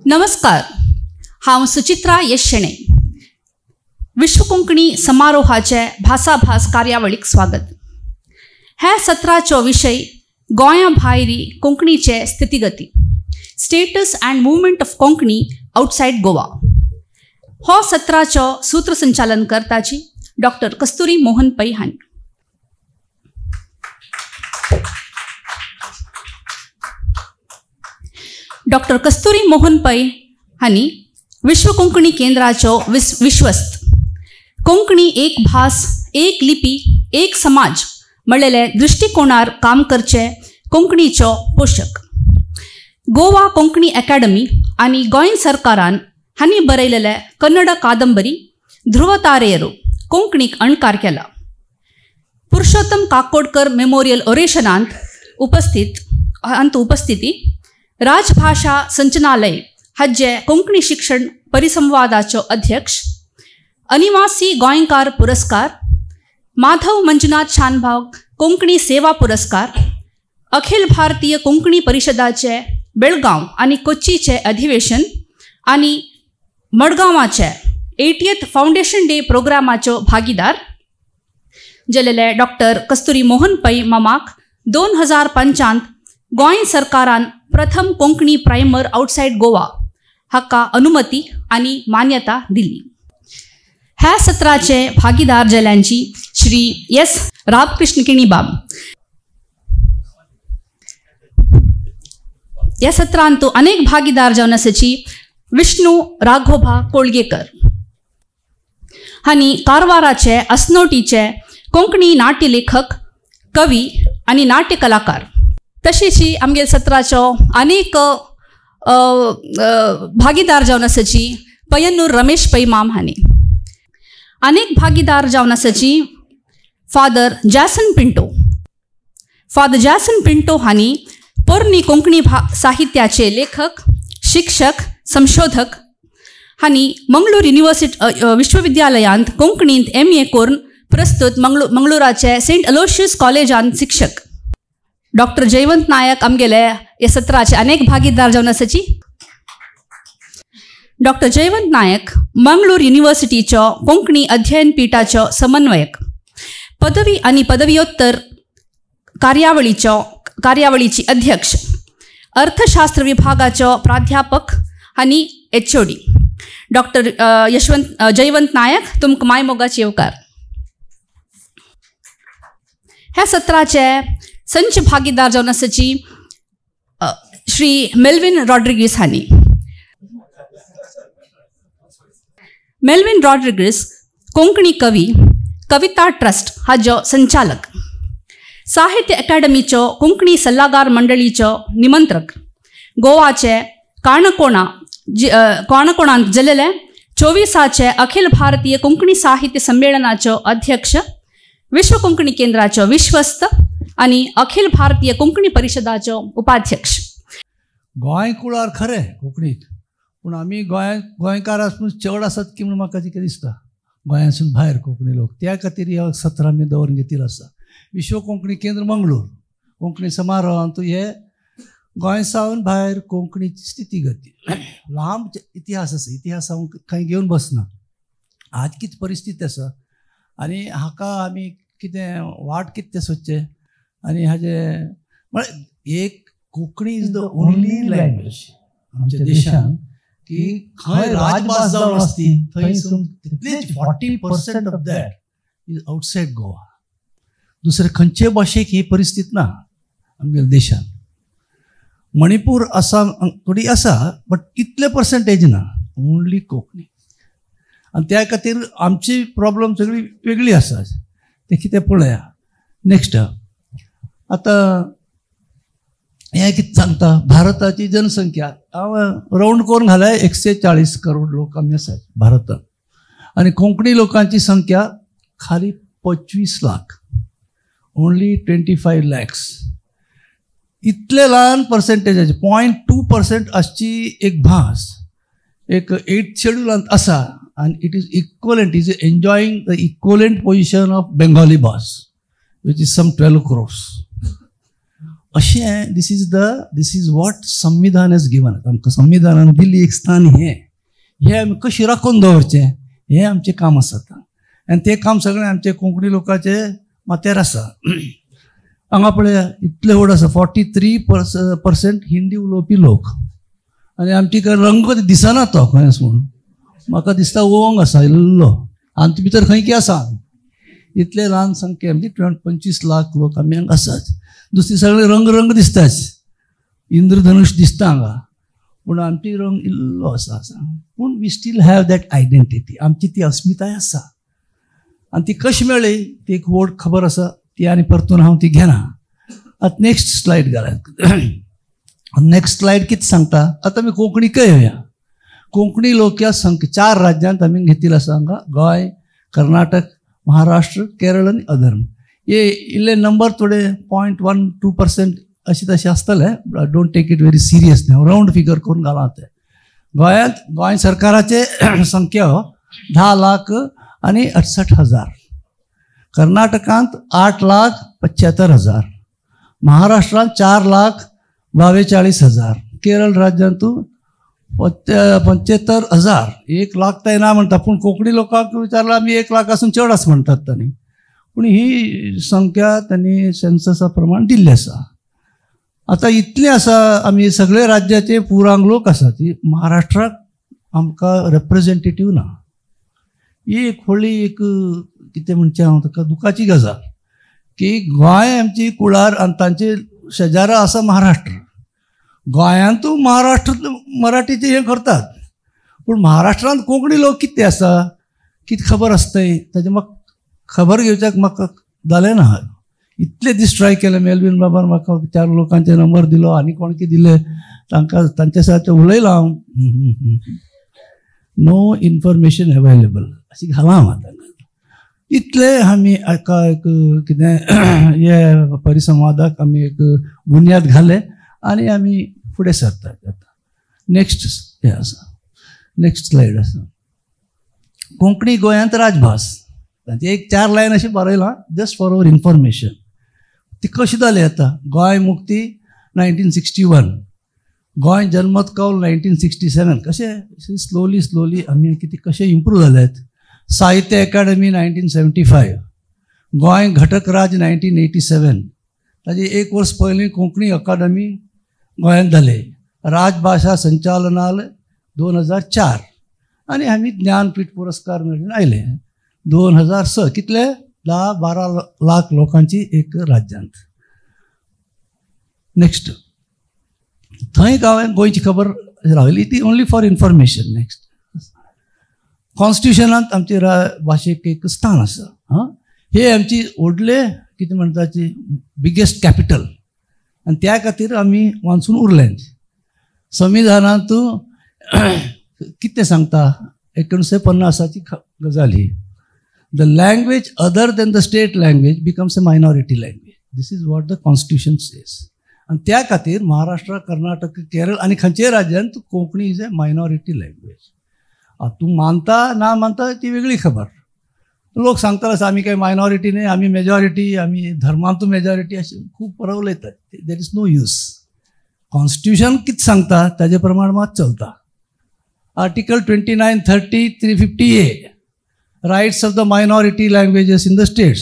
नमस्कार, हांव सुचित्रा येशणे. विश्व कोंकणी समारोहाचे भासाभास कार्यावळीक स्वागत. ह्या सत्राचो विशय गोंया भायरी कोंकणीचे स्थितिगती, status and movement of Konkani outside Goa. हो सत्राचो सूत्रसंचालन करताची डॉक्टर कस्तुरी मोहन पै हांणी. डॉक्टर कस्तुरी मोहन पै हांणी विश्व कोंकणी केंद्राचो विश्वस्त कोंकणी एक भास एक लिपी एक समाज म्हणलेले दृष्टिकोनार काम करचे कोंकणीचो पोषक. गोवा कोंकणी अकादमी आनी गोंय सरकारान हांणी बरयलेले कन्नड कादंबरी ध्रुवतारेयरू कोंकणीक अणकार केला. पुरुषोत्तम काकोडकर मेमोरियल ओरेशनांत उपस्थिती राजभाषा संचनालय हाचे कोंकणी शिक्षण परिसंवादाचो अध्यक्ष, अनिवासी गोंयकार पुरस्कार, माधव मंजुनाथ शानभाग कोंकणी सेवा पुरस्कार, अखिल भारतीय कोंकणी परिशदाचे बेळगांव आनी कोच्चीचे अधिवेशन आनी मडगांवाचे 80th फाउंडेशन डे प्रोग्रामाचो भागीदार जाल्ले डॉक्टर कस्तुरी मोहन पै मामाक 2005 गोंय सरकारान प्रथम कोंकणी प्रायमर आउटसाइड गोवा हाका अनुमती आनी मान्यता दिली. ह्या सत्राचे भागीदार जाल्ल्यांची श्री एस रामकृष्ण किणीबाब. ह्या सत्रांत अनेक भागीदार जावन आसाची विष्णू राघोबा कोळगेकर हांणी कारवाराचे अस्नोटीचे कोंकणी नाट्य लेखक, कवी आनी नाट्य कलाकार. तशेंच आमगे सत्राचो अनेक भागीदार जावन आसाची पय्यन्नूर रमेश पै माम हांणी. अनेक भागीदार जावन आसाची फादर जॅसन पिंटो हांणी पोरणी कोंकणी साहित्याचे लेखक, शिक्षक, संशोधक हांणी मंगळूर विश्वविद्यालयांत कोंकणींत MA करून प्रस्तुत मंगळुराचे सेंट अलोशियस कॉलेजांत शिक्षक. डॉक्टर जयवंत नायक आमगेले ह्या सत्राचे अनेक भागीदार जावन आसाची. डॉक्टर जयवंत नायक मंगळूर युनिव्हर्सिटीचो कोंकणी अध्ययन पीठाचो समन्वयक, पदवी आनी पदव्योत्तर कार्यावळीची अध्यक्ष, अर्थशास्त्र विभागाचो प्राध्यापक आनी HOD. डॉक्टर जयवंत नायक तुमकां मायमोगाचे येवकार. ह्या सत्राचे संच भागीदार जावन आसाची श्री मेल्विन रॉड्रिगीस हांणी. मेल्विन रॉड्रिगीस कोंकणी कवी, कविता ट्रस्ट हाजो संचालक, साहित्य अकादमीचो कोंकणी सल्लागार मंडळीचो निमंत्रक, गोवाचे काणकोणांत जाल्ले 24चे अखिल भारतीय कोंकणी साहित्य संमेलनाचो अध्यक्ष, विश्व कोंकणी केंद्राचो विश्वस्त आनी अखिल भारतीय कोंकणी परिशदाचो उपाध्यक्ष. गोंय कुळार खरें कोंकणीक, पूण आमी गोंयकार आसून चड आसात की म्हणून म्हाका कितें दिसता. गोंयासून भायर कोंकणी लोक, त्या खातीर ह्या सत्र आमी दवरून घेतिल्लो आसा. विश्व कोंकणी केंद्र मंगळूर कोंकणी समारोहांत हे गोंय सावन भायर कोंकणीची स्थितिगती लांब इतिहास आसा. इतिहास हांव खंय घेवन बसना. आज कितें परिस्थिती आसा आनी हाका आमी कितें वाट कितें सोदचें आनी हाजे म्हळ्यार एक Konkani is the only language आमच्या देशांत की खंय राजभास जावन आसती थंयसून तितलेच 40% of that is outside Goa. दुसरे खंयचे भाशेक ही परिस्थिती ना आमच्या देशांत. मणिपूर आसाम थोडी आसा बट तितले पर्संटेज ना, ओनली कोंकणी. आनी त्या खातीर आमची प्रॉब्लम सगळी वेगळी आसा. ते कितें पळया. नेक्स्ट आतां हें कितें सांगता, भारताची जनसंख्या हांव रावंड करून घाल्यार 140 करोड लोक आमी आसात भारतांत. आनी कोंकणी लोकांची संख्या खाली 25 लाख, ओनली 25 lakhs. इतले ल्हान पर्संटेजाचे 0.2% आसची एक भास एक 8th शेड्युलांत आसा आनी it is equivalent, is enjoying the equivalent position of Bengali भास विच इज सम 12 crores. अशें दिस इज वॉट संविधान हेज गिवन आमकां संविधानान दिल्ली एक स्थान हे आमी कशें राखून दवरचें हें आमचें काम आसा आनी तें काम सगळें आमचे कोंकणी लोकांचे माथ्यार आसा. हांगा पळया इतले व्हड आसा 43% हिंदी उलोवपी लोक आनी आमची रंग दिसना तो खंय आसा म्हणून म्हाका दिसता ओंग आसा इल्लो आमचे भितर खंय की आसा इतले ल्हान संख्या म्हणजे 25 लाख लोक आमी हांगा आसात. दुसरे सगळे रंग दिसताच इंद्रधनुश दिसता हांगा पूण आमची रंग इल्लो आसा पूण we still have that identity आमची ती अस्मिताय आसा आनी ती कशी मेळ्ळी ती एक व्हड खबर आसा ती आनी परतून हांव ती घेना. आतां नेक्स्ट स्लायड घालात. नेक्स्ट स्लायड कितें सांगता आतां आमी कोंकणीकय येवया. कोंकणी लोक ह्या 4 राज्यांत आमी घेतिल्लो आसा हांगा गोंय कर्नाटक महाराष्ट्र केरळ आनी अदर. हे इल्ले नंबर थोडे 0.12% अशें तशें आसतले don't take it very serious हांव रावंड फिगर करून घाला ते. गोंय सरकाराचे संख्या 10,68,000 कर्नाटकांत 8,75,000 महाराष्ट्रांत 4,42,000 केरळ राज्यांत 75,000 1 लाख ते ना म्हणटा पूण कोंकणी लोकांक विचारल्यार आमी 1 लाखासून चड आसा म्हणटात तांणी पूण ही संख्या त्यांनी सेन्ससा प्रमाण दिल्ली आसा. आतां इतले आसा आमी सगळे राज्याचे पुरांग लोक आसा ती महाराष्ट्राक आमकां रिप्रेझेंटेटीव ना. ही एक व्हडली एक कितें म्हणचें हांव ताका दुखाची गजाल की गोंय आमची कुळार आनी तांचे शेजारा आसा महाराष्ट्र. गोंयांतूय महाराष्ट्र मराठीचे हे करतात पूण महाराष्ट्रांत कोंकणी लोक कितें आसा कितें खबर आसताय ताजें म्हाका खबर घेवच्याक म्हाका जालें ना. इतले दीस ट्राय केले मेलवीन बाबान म्हाका 4 लोकांचे नंबर दिलो आनी कोण कितें दिले तांकां तांचे सारकें उलयलां हांव नो इन्फॉर्मेशन अवेलेबल अशी घालां हांव आतां. इतले आमी हाका एक कितें हे परिसंवादाक आमी एक बुन्याद घाले आनी आमी फुडें सरतात. आतां नेक्स्ट हे आसा नेक्स्ट स्लायड आसा. कोंकणी गोंयांत राजभास तांचे एक 4 लायन अशें बरयलां जस्ट फॉर अवर इन्फॉर्मेशन. ती कशी जाली आतां गोंय मुक्ती 1961 गोंय जल्मत कौल 1967 कशें स्लोली आमी कितें कशें इम्प्रूव जाल्यात. साहित्य अकादमी 1975 गोंय घटक राज 1987 ताजे 1 वर्स पयलीं कोंकणी अकादमी गोंयांत जाले. राजभाशा संचालनालय 2004 आनी आमी ज्ञानपीठ पुरस्कार मेळून आयले 2006 कितले 10-12 लाख लोकांची एक राज्यांत. नेक्स्ट थंय हांवें गोंयची खबर रावली ती ओन्ली फॉर इन्फॉर्मेशन. नेक्स्ट कॉन्स्टिट्युशनांत आमची भाशेक एक स्थान आसा. हे आमची व्हडले कितें म्हणटा ती बिगेस्ट कॅपिटल आनी त्या खातीर आमी वाचून उरले. संविधानांत कितें सांगता 1950ची गजाल ही the language other than the state language becomes a minority language. This is what the constitution says. आणि त्या खातीर महाराष्ट्र कर्नाटक केरळ आणि खंयच्याय राज्यांत Konkani is a minority language. तूं मानता ना मानता ती वेगळी खबर. लोक सांगता आमी काय मायनॉरिटी न्ही आमी मेजॉरिटी आमी धर्मांतू मेजॉरिटी अशें खूब उलयतात. There is no use. Constitution कितें सांगता ताजे प्रमाण मात चलता. Article 29, 30, 350A rights of the minority languages in the states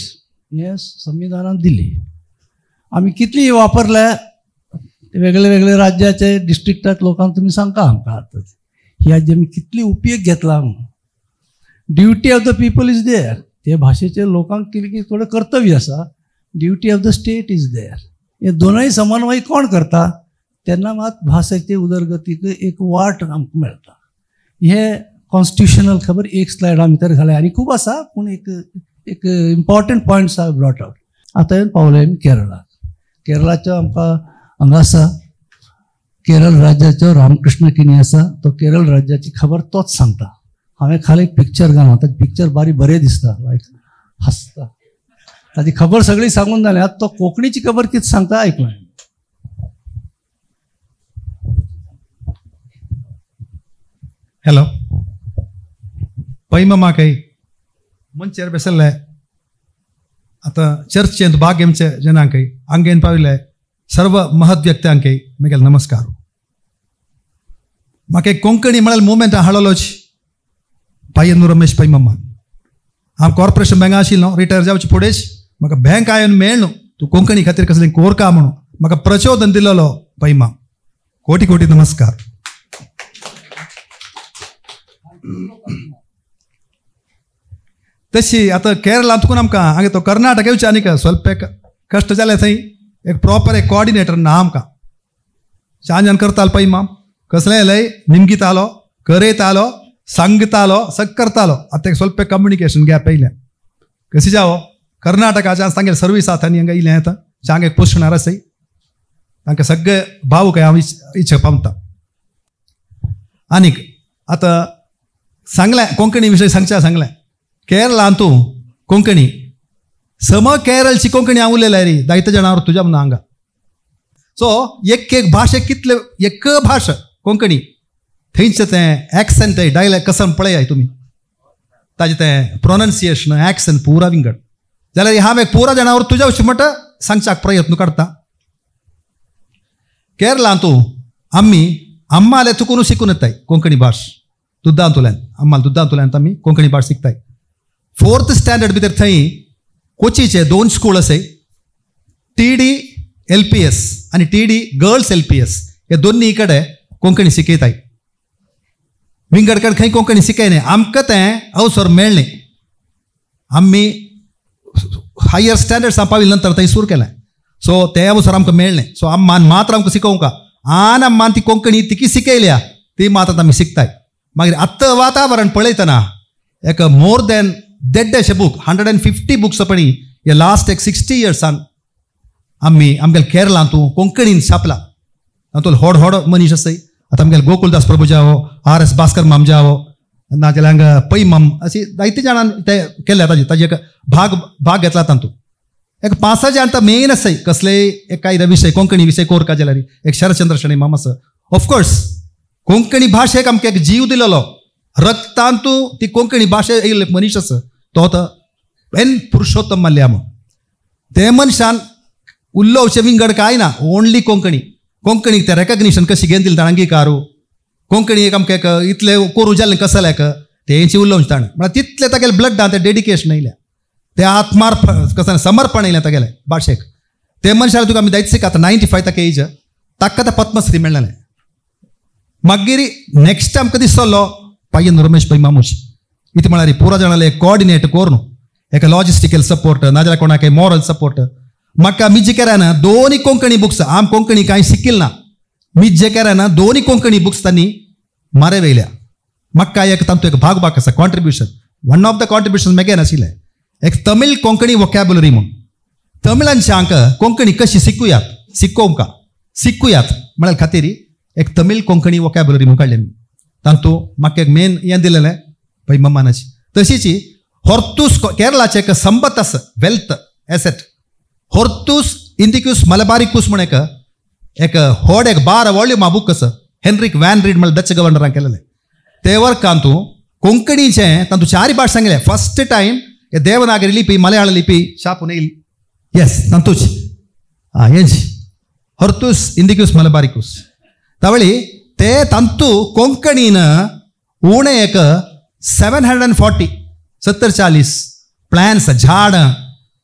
yes संविधानात दिली. आमी कितली वापरल्या वेगळे वेगळे राज्याचे डिस्ट्रिक्टात लोकांक तुमी सांगता आमकां आतां ही आज आमी कितली उपयोग घेतला. Duty of the people is there. ते भाशेचे लोकांक कितें थोडें कर्तव्य आसा. Duty of the state is there. हे दोनूय समन्वय कोण करता तेन्ना मात भाशेचे उदरगतीक एक वाट आमकां मेळटा. हे कॉन्स्टिट्युशनल खबर एक स्लायडा भितर घाले आनी खूब आसा पूण एक इम्पॉर्टंट पॉयंट्स हांव ब्रॉट आउट. आतां येवन पावले आमी केरळाक. केरळाचो आमकां हांगा आसा केरळ राज्याचो रामकृष्ण किनी आसा तो केरळ राज्याची खबर तोच सांगता. हांवें खाली एक पिक्चर घालूं ताजें पिक्चर बारी बरें दिसता लायक हसता ताजी खबर सगळी सांगून जालें. आतां तो कोंकणीची खबर कितें सांगता आयकूं. हॅलो ಪೈಮ ಮಾಕೈ ಮುಂಚೆ ಬೆಸಲ್ಲೆ ಆತ ಚರ್ಚ್ ಎಂದು ಭಾಗ್ಯಂಚ ಜನಾಂಕೈ ಹಂಗೇನು ಪಾವಿಲೆ सर्व महत् व्यक्त्यांके मेगेल नमस्कार. म्हाका कोंकणी म्हळ्यार मुवमेंट हाडलोच पायेंदू रमेश पै मम्मा. हांव कॉर्पोरेशन बँक आशिल्लो रिटायर जावचे फुडेंच म्हाका बँक आयन मेळ्ळो तूं कोंकणी खातीर कसलें कोरका म्हणून म्हाका प्रचोदन दिलेलो पैमा. कोटी कोटी नमस्कार. तशी आतां केरळा तुकून आमकां हांगा तो कर्नाटक येवचें आनीक स्वल्प कश्ट जालें थंय एक प्रॉपर एक कॉर्डिनेटर ना आमकां. शांजान करतालो पैमा कसलें लय निमगितालो करयतालो सांगतालो सग करतालो. आतां एक स्वल्प कम्युनिकेशन गॅप येयलें कशें जावो कर्नाटकाच्यान तांगेले सर्वीस आसा आनी हांगा येयलें आतां हांगा एक पोस्टणार आसाय तांकां सगळे भावूक हांव इच्छा पावता. आनीक आतां सांगलें कोंकणी विशय सांगलें केरळांत तूं कोंकणी सम केरळची कोंकणी हांव उलयलें रे 10 जाणांवर तुज्या म्हणून हांगा. सो एक भाशेक कितले एक भाशा कोंकणी थंयचें तें एक्सेंट डायलॅक्ट कसं पळयाय तुमी ताजें तें प्रोनन्सिएशन एक्सेंट पुरा विंगड जाल्यार हांव एक पुरा जाणांवर तुज्या अशें म्हणटा सांगच्याक प्रयत्न करता. केरळांत तूं आमी अम्माले चुकून शिकून येताय कोंकणी भास दुद्दांतुल्यान अम्माल दुद्दांतुल्यान आमी कोंकणी भास शिकताय. 4th स्टँडर्ड भितर थंय कोचीचे 2 स्कूल आसाय TD LPS आनी TD गर्ल्स LPS हे दोन्ही कडेन कोंकणी शिकयताय. विंगड कडेन खंय कोंकणी शिकयनाय आमकां तें अवसर मेळ्ळें. आमी हायर स्टँडर्ड्सां पाविल्ले नंतर थंय सुरू केलें. सो ते अवसर आमकां मेळ्ळें. सो अम्मान मात्र आमकां शिकोवंक आन अम्मान ती कोंकणी तिकी शिकयल्या ती मात्र आमी शिकताय. मागीर आत्तां वातावरण पळयतना एक मोर दॅन 150 बूक 150 बुक्स पळय हे लास्ट एक 60 इयर्सान आमी आमगेले केरळांत तूं कोंकणीन छापला. तातूंत व्हड मनीस आसाय. आतां आमगेले गोकुलदास प्रभू जावो RS भास्कर माम जावो नाजाल्यार हांगा पै माम अशी जायते जाणां ते केल्या ताजे एक भाग घेतला तातूंत. एक 5-6 जाण आतां मेन आसाय कसलेय एक कायदा विशय कोंकणी विशय कोरका जाल्यार एक शरचंद्र शणै माम आसा. ऑफकोर्स कोंकणी भाशेक आमकां एक जीव दिलेलो रक्तांत तूं ती कोंकणी भाशे येयल्ले मनीस आसा तो एन पुरुषोत्तम मल्ल्याम. ते मनशान उल्लोवचे विंगड कांय ना ओन्ली कोंकणीक ते रेकग्निशन कशी घेवन दिलें ताणें अंगिकारू कोंकणी एक आमकां एक इतले कोरू जाल्लें कसल्याक तेंची उलोवचें ताणें म्हळ्यार तितलें तागेलें ब्लडान तें डेडिकेशन येयलें तें कसं समर्पण येयलें तागेलें भाशेक. ते मनशाक तुका आमी जायत शिकता 95 ताका एज ताका तें पद्मश्री मेळ्ळें. मागीर नेक्स्ट आमकां दिसलो पायेंदू रमेश पै मामूश इथे म्हळ्यार पुरा जाणाले कोऑर्डिनेट कोरून एक लॉजिस्टिकल सपोर्ट नाजाल्यार कोणाक मॉरल सपोर्ट म्हाका मी जे केल्यान 2 कोंकणी बुक्स आम कोंकणी कांय शिकिल्ल ना मी जे केल्यान 2 कोंकणी बुक्स तांणी मारे वयल्या. म्हाका एक तातूंत एक भाग आसा contribution. One of the contribution Megan आशिल्लें एक तमीळ कोंकणी वोकॅब्युलरी म्हणून तमिळांच्यांक कोंकणी कशी शिकुयात म्हळ्यार खातीर एक तमीळ कोंकणी वोकॅब्युलरी म्हणून काडलें. तातूंत म्हाका एक मेन हें दिलेलें पै मम्मानाची. तशीच होर्तूस केरळाचे एक संपत आसा वेल्थ एसेट होर्तूस इंडिक्यूस मलबारिकूस म्हणून एक व्हड एक 12 वॉल्यूम बूक आसा हेनरिक वॅन रीड म्हळ्यार डच गव्हर्नरान केलेलें. ते वर्कांत तूं कोंकणीचें तातूंत 4 भास सांगलें. फर्स्ट टायम हे देवनागरी लिपी मलयाळ लिपी छापून येयली. येस तातूंच हेंच होर्तूस इंडिक्यूस मलबारिकूस तावळी ते तांतू कोंकणीन उणें एक 740 प्लॅन्स झाडां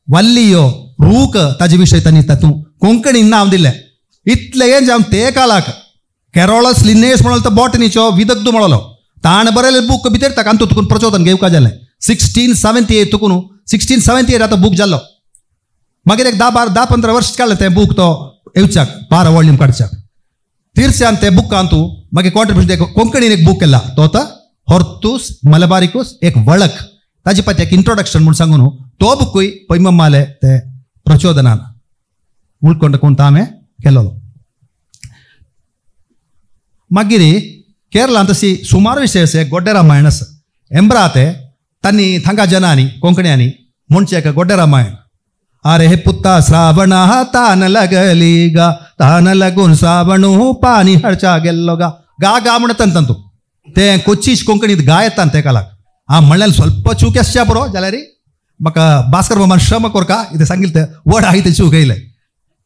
वल्लियो रूख ताजे विशय तांणी तातूंत कोंकणीन नांव दिलें. इतलें हें जावन ते काळाक कॅरोलस लिनेस म्हणलो तो बॉटनीचो विदग्ध म्हणलो ताणें बरयलें बूक भितर ताका तुकून प्रचोदन घेवपा जालें. 1678 तुकून 1678 आतां बूक जाल्लो. मागीर एक 10-15 वर्स काडलें तें बूक तो येवच्याक 12 वॉल्यूम काडच्याक. तिरच्यान ते बुकान तूं मागीर कॉन्ट्रिब्युशन कोंकणीन एक बूक केला तो आतां होर्तूस मलबारिकूस एक वळख ताजे पत्य एक इंट्रोडक्शन म्हूण सांगून तो बुकूय पै मम्माले ते प्रचोदनान उळकोंड कोण तांबे केलेलो. मागीर केरळांत अशी सुमार विशय आसा गोड्डे रामायण आसा. एम्ब्राते तांणी थांगा जनांनी कोंकण्यांनी म्हणचे एक गोड्डे रामायण. अरे हे पुत्ता श्रावण तान लगली गा तान लगून श्रावणू पाणी हळच्या गेल्लो गा गा गा म्हणटात तांतू ते कोचीच कोंकणीत गा येतात ते कालाक. हांव म्हणलें स्वल्प चूक आसच्या पुरो जाल्यार म्हाका भास्कर मामान श्रम कोरका इथे सांगिल्लें ते वर्ड आहाय ते चूक येयलें.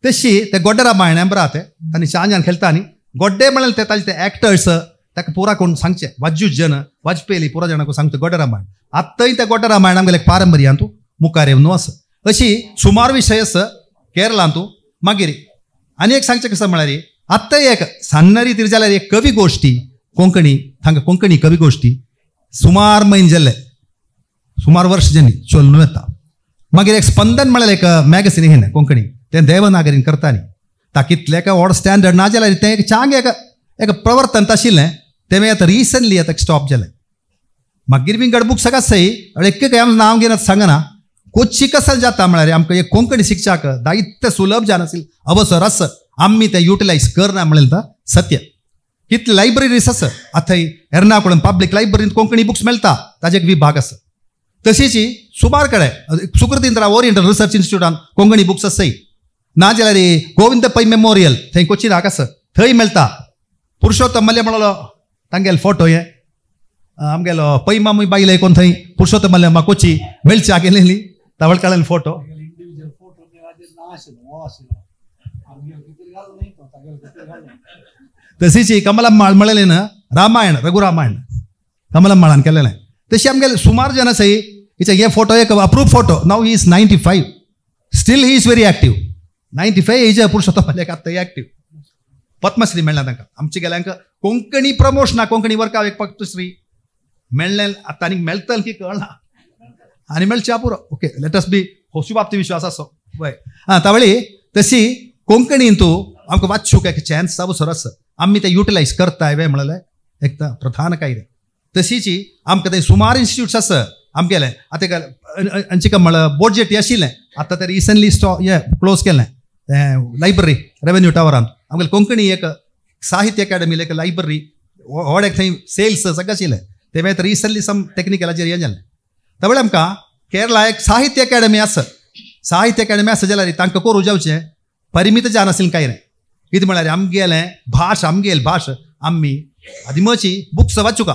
तशी ते गोड्डे रामायण राहते तांणी शांजान खेळता न्ही गोड्डे म्हळ्यार ते ताजे ते एक्टर्स ताका पुरा कोण सांगचे वाजूच जन वाजपेयी पुरा जाणांक सांगता गोड्डे रामायण आत्ताय त्या गोड्डे रामायण आमगेले एक पारंपर्यांतू मुखार येवन आसा अशी सुमार विशय आसा केरळांतू मागीर आनी एक सांगचें कसं म्हळ्यार आत्ता एक सान्नारी तिर जाल्यार एक कवी गोश्टी कोंकणी हांगा कोंकणी कवी गोश्टी सुमार म्हयने जाल्ले सुमार वर्ष जाली चलून येता मागीर एक स्पंदन म्हळ्यार एक मॅगझीन येना कोंकणी तें देवनागरीन करता न्ही ताकितलें काय व्हड स्टँडर्ड ना जाल्यार तें एक चांग एक प्रवर्तन आशिल्लें तें आतां रिसंटली आतां स्टॉप जालें मागीर विंगड बुक्स आसाय एक नांव घेवन सांगना कोच्ची कसल जाता म्हळ्यार आमकां एक कोंकणी शिक्षाक दायित्य सुलभ जानाशिल्ले अवसर आसा आमी ते युटिलायज करना म्हळ्यार सत्य कितले लायब्ररीज आसा आतां एर्नाकुलम पब्लीक लायब्ररींत कोंकणी बुक्स मेळटा ताजे एक विभाग आसा तशीच सुमार कडेन सुकृतींद्रा ओरिएंटल रिसर्च इन्स्टिट्यूटान कोंकणी बुक्स आसाय ना जाल्यार गोविंद पै मेमोरियल थंय कोचिनाक आसा थंय मेळटा पुरुषोत्तम मल्ले म्हणलो तांगेलो फोटो हे आमगेलो पै मामी बायले कोण थंय पुरुषोत्तम मल्ले म्हाका कोची मेळच्या गेलेली तवळकाळेन फोटो तशीच कमलम्माळ म्हळेलें ना रामायण रघुरामायण कमलम्माळान केलेलें तशी आमगेले सुमार जन आसाय हिचे हे फोटो एक approve photo now he is 95 steel he is very active 95 हेजे पुरुषोत्तम मल्ल्याक आत्तां एक्टीव पद्मश्री मेळ्ळा तांकां आमचे गेल्यांक कोंकणी प्रमोशना कोंकणी वर्का एक पद्मश्री मेळ्ळें आतां आनीक मेळटलें की कळना आनी मेळच्या पुरो ओके लेट अस बी होशी बाबती विश्वास आसो वय तावळी तशी कोंकणीन तूं आमकां वाचूंक एक चान्स अवसर आसा आमी ते युटिलायज करताय वे म्हळ्यार एक प्रधान काय रे तशीच आमकां ते सुमार इन्स्टिट्यूट्स आसा आमगेले आतां अंचिका म्हळ्यार बोडजेटी आशिल्लें आतां ते रिसंटली हे क्लोज केलें लायब्ररी रेवेन्यू टावरान आमगेले कोंकणी एक साहित्य अकाडेमी एक लायब्ररी व्हड एक थंय सेल्स सगळें आशिल्लें ते मागीर रिसंटली सम टेक्निकलाचेर हें जालें त्यावेळी आमकां केरळा एक साहित्य अकाडेमी आसा जाल्यार तांकां करूं जावचें परिमीत जाय नाशिल्लें कांय रे कितें म्हळ्यार आमगेलें आमगेली भाश आमी आदिमाची बुक्स वाचूका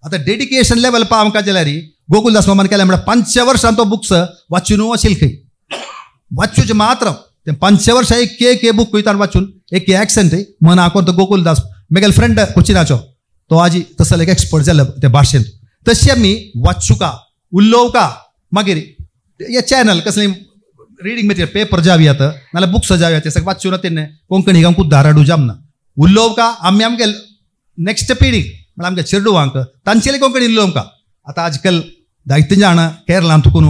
आतां डेडिकेशन लेवल पळय आमकां जाल्यार गोकुलदास मामान केलें म्हळ्यार 5 वर्सां तो बुक्स वाचून आशिल्ले खंय वाचूचे मात्र ते 5 वर्सां एक बूक वयता वाचून एक एक्सेंट मना कोण तो गोकुलदास म्हगेलो फ्रेंड कोचिनाचो तो आजी तसलो एक एक्सपर्ट जालो ते भाशेंत तशी आमी वाचूका उलोवका मागीर हे चॅनल कसलें रिडींग मटेरियल पेपर जावयात नाल्यार बुक्स जावयात ते सगळें वाचून तेन्ना कोंकणीक आमकां उद्धार हाडूं जमना उलोवका आमी आमगे नेक्स्ट पिढीक म्हळ्यार आमगे चेडवांक तांचेली कोंकणी उलोवका आतां आजकाल जायते जाण केरळांत तुकून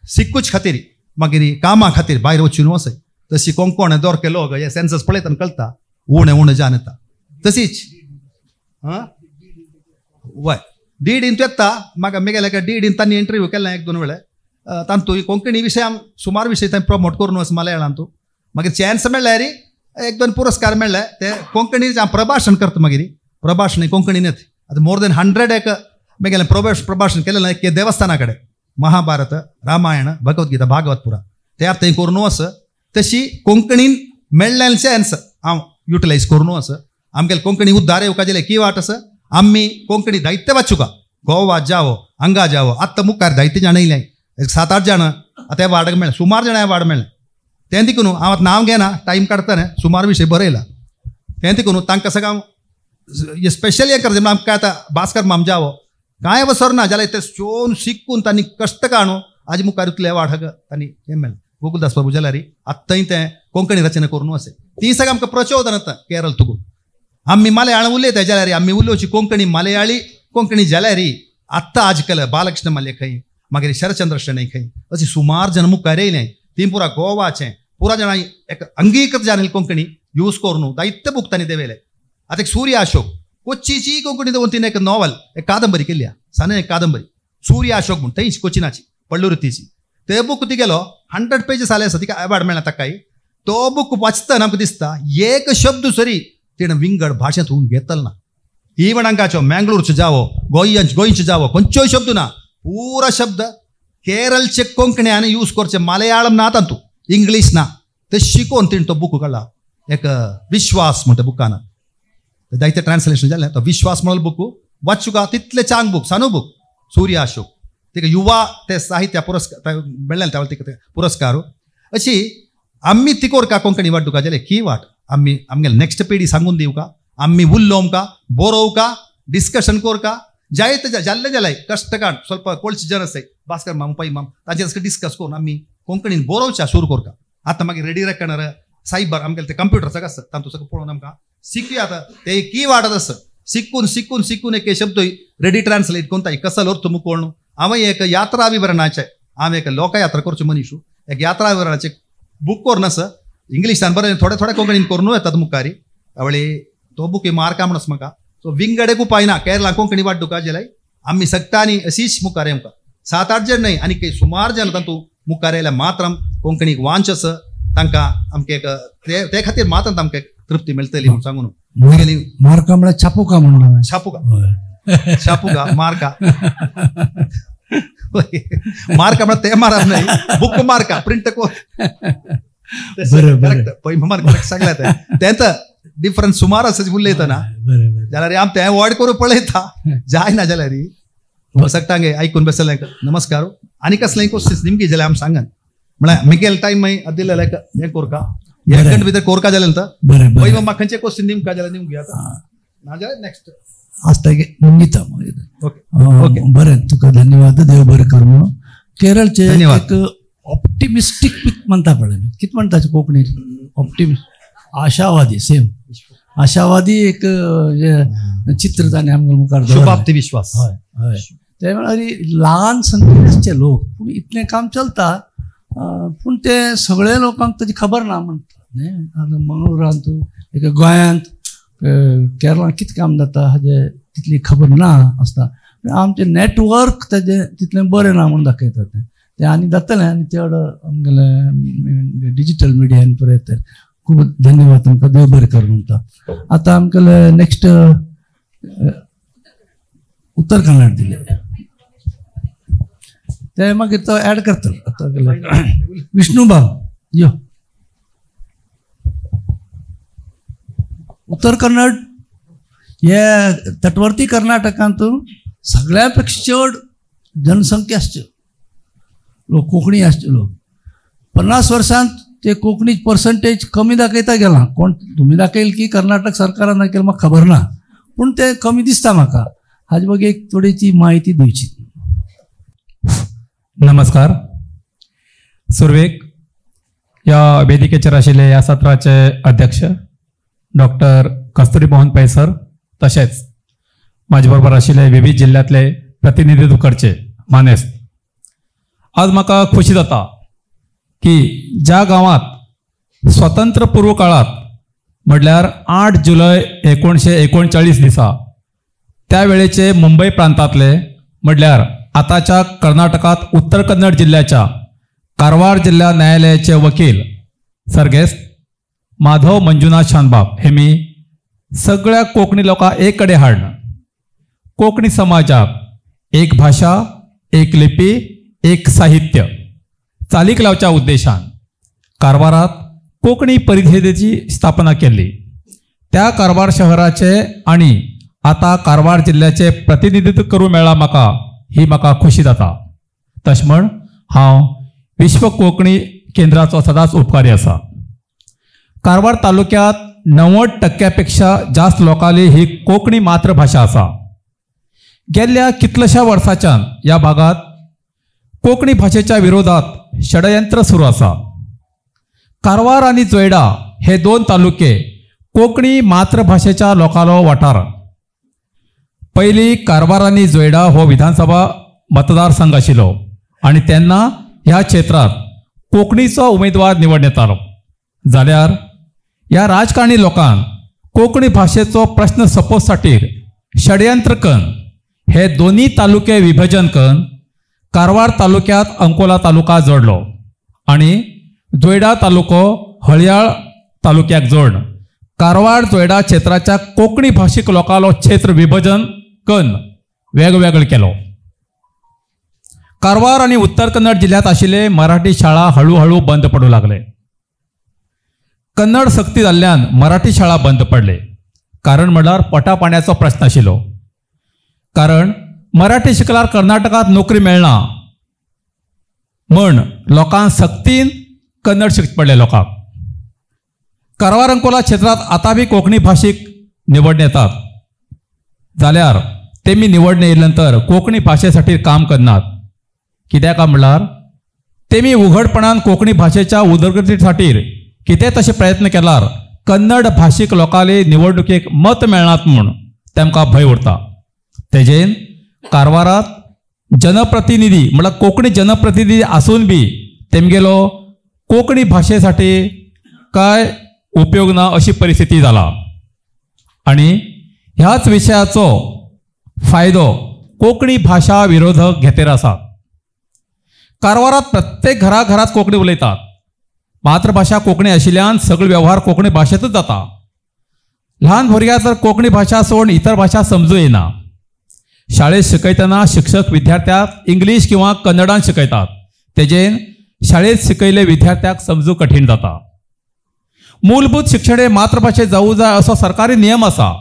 शिकूच खातीर मागीर कामा खातीर भायर वचून वचय तशी कोंकण दोरके लोक हे सेन्सस पळयतना कळटा उणें जावन येता तशीच वय डीडीन तूं येता म्हाका म्हगेले डीडीन तांणी इंटरव्यू केल्लें 1-2 वेळे तांतूं कोंकणी विशय सुमार विशय थंय प्रमोट करून वच मलयाळांत तूं मागीर चान्स मेळ्ळ्यार 1-2 पुरस्कार मेळ्ळे ते कोंकणी हांव प्रभाशण करता मागीर प्रभाशण कोंकणीन येता आतां मोर देन 100 एक म्हगेलें प्रभाशण केलें एक देवस्थाना कडेन महाभारत रामायण भगवद्गीता भागवत पुरा ते आतां थंय करून वच तशी कोंकणीन मेळ्ळें चान्स हांव युटिलायज करून वच आमगेले कोंकणी उद्धार येवका जाल्यार की वाट आसा आमी कोंकणी दायित्य वाचूका गोवा जावो हांगा जावो आत्तां मुखार दायित्य जाण येयलें 7-8 जाण आतां वार्डाक मेळ्ळें सुमार जाणां वार्ड मेळ्ळें तें देखून हांव आतां नांव घेना टायम काडटलें सुमार विशय बरयला तें देखून तांकां सगळ्यांक स्पेशल हें करचें आमकां आतां भास्कर माम जावो कांय वसर ना जाल्यार ते शिवन शिकून तांणी कश्ट काडून आजी मुखार इतल्या वाठाक तांणी हें मेळ्ळें गोकुलदास प्रभू जाल्यार आत्तांय तें कोंकणी रचना करून वचय ती सगळें आमकां प्रचोदन येता केरळ तुकून आमी मलयाळम उलयता जाल्यार आमी उलोवची कोंकणी मलयाळी कोंकणी जाल्यार आत्तां आजकाल बालकृष्ण मल्ले खंय मागीर शरचंद्र शेणै खंय अशी सुमार जन मुखार येयलें ती पुरा गोवाचें पुरा जाणां एक अंगीकृत जाल्ली कोंकणी यूज करून दायित्य बूक तांणी देवेले आतां एक सूर्य अशोक कोच्चीची कोंकणी दवरून तिणें एक नॉवल एक कादंबरी केल्ली साने एक कादंबरी सूर्य अशोक म्हूण थंयच कोचिनाची पळ्ळुरुतीची ते बूक ती गेलो 100 पेजीस जाले आसा तिका अवॉर्ड मेळ्ळा ताकाय तो बूक वाचतना आमकां दिसता एक शब्द सरी तिणें विंगड भाशेंत होऊन घेतल ना इवणांकाचो मँगलोरचो जावो गोंयचो जावो खंयच्योय शब्द ना पूरा शब्द केरळचे कोंकण्यान यूज करचे मलयाळम ना तातूंत इंग्लीश ना ते शिकोवन तिणें तो बूक काडला एक विश्वास म्हणटा बुकान जायते ट्रान्सलेशन जालें तो विश्वास म्हणलो बूक वाचूका तितले चांग बूक सानू बूक सूर्य अशोक तिका युवा ते साहित्य पुरस्कार मेळ्ळे त्या तिका पुरस्कार अशी आम्ही ती कोर का कोंकणी वाट तुका जाल्यार की वाट आम्ही आमगे नेक्स्ट पिढी सांगून दिवं का आम्ही उल्लोम का बरोव का डिस्कशन कोर का जायत जाल्ले जाल्यार कष्ट काड स्वल्प कोळशी जन आसाय भास्कर माम पै माम ताजेर डिस्कस करून आम्ही कोंकणीन बरोवच्या सुरू कोर का आतां मागीर रेडी रेकनर सायबर आमगेले ते कंप्युटर सगळं आसता तातूंत सगळं पळोवन आमकां शिकया आतां ते की वाडत आसा शिकून एक शब्द रेडी ट्रान्सलेट कोणताय कसं अर्थ मुकोण हांव एक यात्रा विवरणाचे हांव एक लोकयात्रा करचे मनीस एक यात्रा विवरणाचे बुक कोरून आसा इंग्लिशान बरें थोडे कोंकणीन करून येतात मुखारी आवळे तो बुक मार्का म्हणून म्हाका सो विंगडेक उपाय ना केरला कोंकणी वाट तुका जाल्यार आम्ही सकता आनी अशीच मुखार आमकां 7-8 जण न्हय आनी काही सुमार जण तातूंत मुखार येयल्या मात्रम कोंकणीक वांच आसा तांकां आमकां एक ते खातीर मात्र आमकां तृप्ती मेळटली म्हणून सांगून मुगेली मार्का म्हळ्यार छापुका म्हणून छापुका मार्का मार्का म्हळ्यार ते मारप न्हय बुक मार्का प्रिंट कोर पळय मार्क सांगला तेंत डिफरन्स सुमार आसा उलयता ना जाल्यार आम ते वॉर्ड करून पळयता जाय ना जाल्यार सकतांगे आयकून बसले नमस्कार आनी कसलें क्वेश्चन्स निमगे जाल्यार आमी सांगात म्हळ्यार मिगेल टायम मागीर दिले लायक हें कोरका 1 घंटे भितर कोरका जालें पळय म्हाका खंयचे क्वेश्चन निमका जाल्यार निमगे आतां ना जाल्यार नेक्स्ट आसता निमिता ओके बरें तुका धन्यवाद देव बरें कर म्हणून केरळचे एक ऑप्टिमिस्टीक पीक म्हणटा पळय कितें म्हणटा कोंकणी ऑप्टिमिस्ट आशावादी सेम आशावादी एक चित्र ताणें आमच्या मुखार शुभाप्ती विश्वास हय हय ते म्हळ्यार ल्हान संख्येचे लोक पूण इतलें काम चलता पूण ते सगळे लोकांक ताची खबर ना म्हणटा न्ही मंगळुरांत तूं एक गोंयांत केरळांत कितें काम जाता हाजे तितली खबर ना आसता आमचें नेटवर्क ताजें तितलें बरें ना म्हूण दाखयता तें आनी जातलें आनी चड आमगेले डिजिटल मिडियान पळयत खूब धन्यवाद तुमकां देव बरें कर म्हणटा आतां आमगेले नेक्स्ट उत्तर कन्नड दिले ते मागीर तो ऍड करतलो आतां विष्णुबाब यो उत्तर कन्नड हे तटवर्ती कर्नाटकांत सगळ्या पेक्षा चड जनसंख्या आसच्यो लोक कोंकणी आसच्यो 50 वर्सांत ते कोंकणी पर्संटेज कमी दाखयता गेला कोण तुम्ही दाखयल की कर्नाटक सरकारान दाखयल म्हाका खबर ना पूण ते कमी दिसता म्हाका हाजे बगे एक थोडीशी माहिती दिवची नमस्कार सुरवेक या वेदिकेचेर आशिल्ले ह्या सत्राचे अध्यक्ष डॉक्टर कस्तुरी मोहन पै सर तशेंच म्हाजे बरोबर आशिल्ले विविध जिल्ल्यांतले प्रतिनिधित्व करचे मानेस्त आज म्हाका खुशी जाता की ज्या गांवांत स्वतंत्र पूर्व काळात म्हटल्यार 8 जुलय 1939 दिसा त्या वेळेचे मुंबई प्रांतातले म्हटल्यार आताच्या कर्नाटकात उत्तर कन्नड जिल्ह्याच्या कारवार जिल्हा न्यायालयाचे वकील सर्गेस्त माधव मंजुनाथ शानबाब हेमी सगळ्या कोंकणी लोकांक एक कडेन हाडून कोंकणी समाजाक एक भाषा एक लिपी एक साहित्य चालीक लावच्या उद्देशान कारवारात कोंकणी परिषदेची स्थापना केली त्या कारवार शहराचे आणि आता कारवार जिल्ह्याचे प्रतिनिधित्व करूं मेळ्ळा म्हाका ही म्हाका खुशी जाता तशें म्हण हांव विश्व कोंकणी केंद्राचो सदांच उपकारी आसा कारवार तालुक्यात 90% जास्त लोकांली ही कोंकणी मातृभाषा आसा गेल्ल्या कितल्याशा वर्साच्यान ह्या भागात कोंकणी भाषेच्या विरोधात षडयंत्र सुरू आसा कारवार आणि जोयडा हे 2 तालुके कोंकणी मातृभाषेच्या लोकांलो वाठार पयलीं कारवार आनी जोयडा हो विधानसभा मतदारसंघ आशिल्लो आनी तेन्ना ह्या क्षेत्रात कोंकणीचो उमेदवार निवड येतालो जाल्यार ह्या राजकारणी लोकांक कोंकणी भाषेचो प्रश्न सोपोवपा खातीर षडयंत्र करून हे दोन्ही तालुके विभजन करून कारवार तालुक्यात अंकोला तालुका जोडलो आणि जोयडा तालुको हळयाळ तालुक्याक जोड कारवार जोयडा क्षेत्राच्या कोंकणी भाषिक लोकांलो क्षेत्र विभजन करून वेगवेगळे केलो कारवार आणि उत्तर कन्नड जिल्ह्यात आशिल्ले मराठी शाळा हळूहळू बंद पडू लागले कन्नड सक्ती जाल्ल्यान मराठी शाळा बंद पडले कारण म्हळ्यार पोटा पाण्याचो प्रश्न आशिल्लो कारण मराठी शिकल्यार कर्नाटकात नोकरी मेळना म्हण लोकांक सक्तीन कन्नड शिकचे पडले लोकांक. कारवार अंकोला क्षेत्रात आता बी कोंकणी भाशीक निवडणे येतात, जाल्यार तेमी निवडणे येयल्यानंतर कोंकणी भाशेसाठी काम करनात. कित्याक म्हणल्यार तेमी उघडपणान कोंकणी भाशेच्या उदरगती कितें तशे प्रयत्न केल्यार कन्नड भाशीक लोकांले निवडणुकेक मत मेळनात म्हूण तेमकां भंय उरता. तेजेन कारवारात जनप्रतिनिधी म्हळ्यार कोंकणी जनप्रतिनिधी आसून बी तेमगेलो कोंकणी भाशेसाठी काय उपयोग ना अशी परिस्थिती जाला. आनी ह्याच विशयाचो फायदो कोंकणी भाशा विरोधक घेतेर आसात. कारवारात प्रत्येक घरात कोंकणी उलयतात. मातृभाषा कोंकणी आशिल्ल्यान सगळे वेव्हार कोंकणी भाशेंतूच जाता. ल्हान भुरग्याक तर कोंकणी भाशा सोडून इतर भाशा समजूं येना. शाळेत शिकयतना शिक्षक विद्यार्थ्याक इंग्लीश किंवा कन्नडान शिकयतात. तेजेन शाळेत शिकयले विद्यार्थ्याक समजूं कठीण जाता. मूलभूत शिक्षण हे मातृभाशेत जावूं जाय असो सरकारी नियम आसा,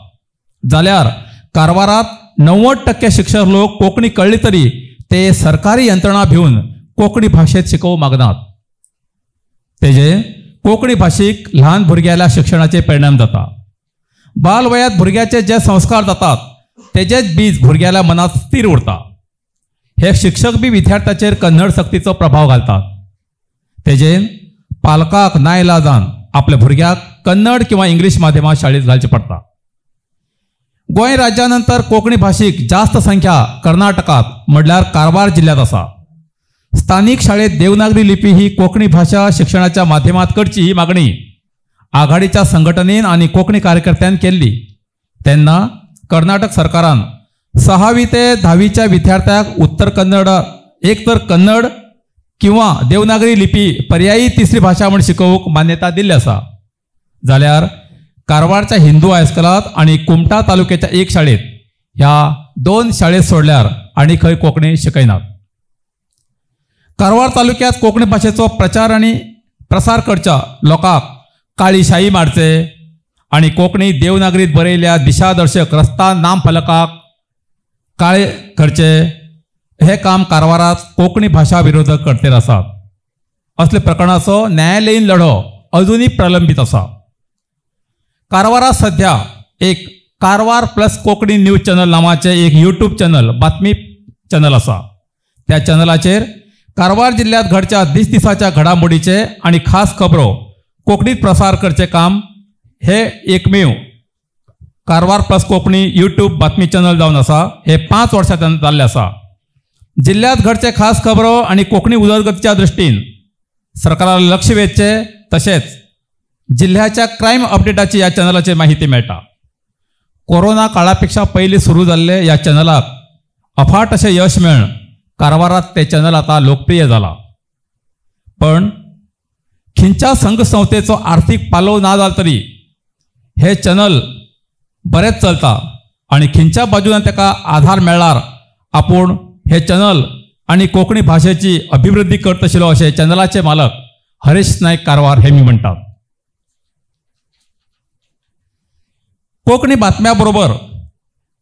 जाल्यार कारवारात 90% शिक्षक लोक कोंकणी कळली तरी ते सरकारी यंत्रणा भिवन कोंकणी भाशेत शिकोवंक मागनात. तेजे कोंकणी भाशीक ल्हान भुरग्याल्या शिक्षणाचे परिणाम जाता. बालवयात भुरग्याचे जे संस्कार जातात तेजेच बीज भुरग्याल्या मनात स्थिर उरता. हे शिक्षक बी विद्यार्थ्याचेर कन्नड सक्तीचो प्रभाव घालतात. तेजेन पालकाक नाइलाजान आपल्या भुरग्याक कन्नड किंवा इंग्लीश माध्यमात शाळेत घालचे पडटा. गोंय राज्यानंतर कोंकणी भाशीक जास्त संख्या कर्नाटकात म्हटल्यार कारवार जिल्ह्यात आसा. स्थानिक शाळेत देवनागरी लिपी ही कोंकणी भाषा शिक्षणाच्या माध्यमात करची ही मागणी आघाडीच्या संघटनेन आणि कोंकणी कार्यकर्त्यांनी केल्ली. तेन्ना कर्नाटक सरकारान 6वी ते 10वीच्या विद्यार्थ्यांक उत्तर कन्नड एक तर कन्नड किंवा देवनागरी लिपी पर्यायी तिसरी भाषा म्हणून शिकोवंक मान्यता दिल्ली आसा. जाल्यार कारवारच्या हिंदू हायस्कुलात आणि कुमटा तालुक्याच्या एक शाळेत ह्या 2 शाळेत सोडल्यार आनी खंय कोंकणी शिकयनात. कारवार तालुक्यात कोंकणी भाशेचो प्रचार आणि प्रसार करच्या लोकांक काळी शाई मारचे आणि कोंकणी देवनागरीत बरयल्या दिशादर्शक रस्ता नाम फलकाक काळे करचे हे काम कारवारात कोंकणी भाषा विरोधक करतेर आसात. असले प्रकरणाचो न्यायालयीन लढो अजूनही प्रलंबित आसा. कारवारात सध्या एक Karwar plus Konkani news channel नावाचे एक यूट्यूब चॅनल बातमी चॅनल आसा. त्या चॅनलाचेर कारवार जिल्ह्यात घडच्या दिसदिसाच्या घडामोडीचे आणि खास खबरो कोंकणीत प्रसार करचे काम हे एकमेव कारवार प्लस कोंकणी यूट्यूब बातमी चॅनल जावन आसा. हे 5 वर्सां जाल्ले आसा. जिल्ह्यात घडचे खास खबरो आणि कोंकणी उदरगतीच्या दृष्टीन सरकाराला लक्ष वेधचे तशेंच जिल्ह्याच्या क्रायम अपडेटाची या चॅनलाचेर माहिती मेळटा. कोरोना काळापेक्षा पयलीं सुरू जाल्ले ह्या चॅनलाक अफाट अशें यश मेळ्ळन कारवारात ते चॅनल आता लोकप्रिय जाला. पण खिंच्या संघ संस्थेचो आर्थिक पालव ना जाल तरी हे चॅनल बरेच चलता आणि खिंच्या बाजून ताका आधार मेळ्ळार आपूण हे चॅनल आणि कोंकणी भाशेची अभिवृद्धी करत आशिल्लो अशें चॅनलाचे मालक हरीश नायक कारवार हे मी म्हणटात. कोंकणी बातम्या बरोबर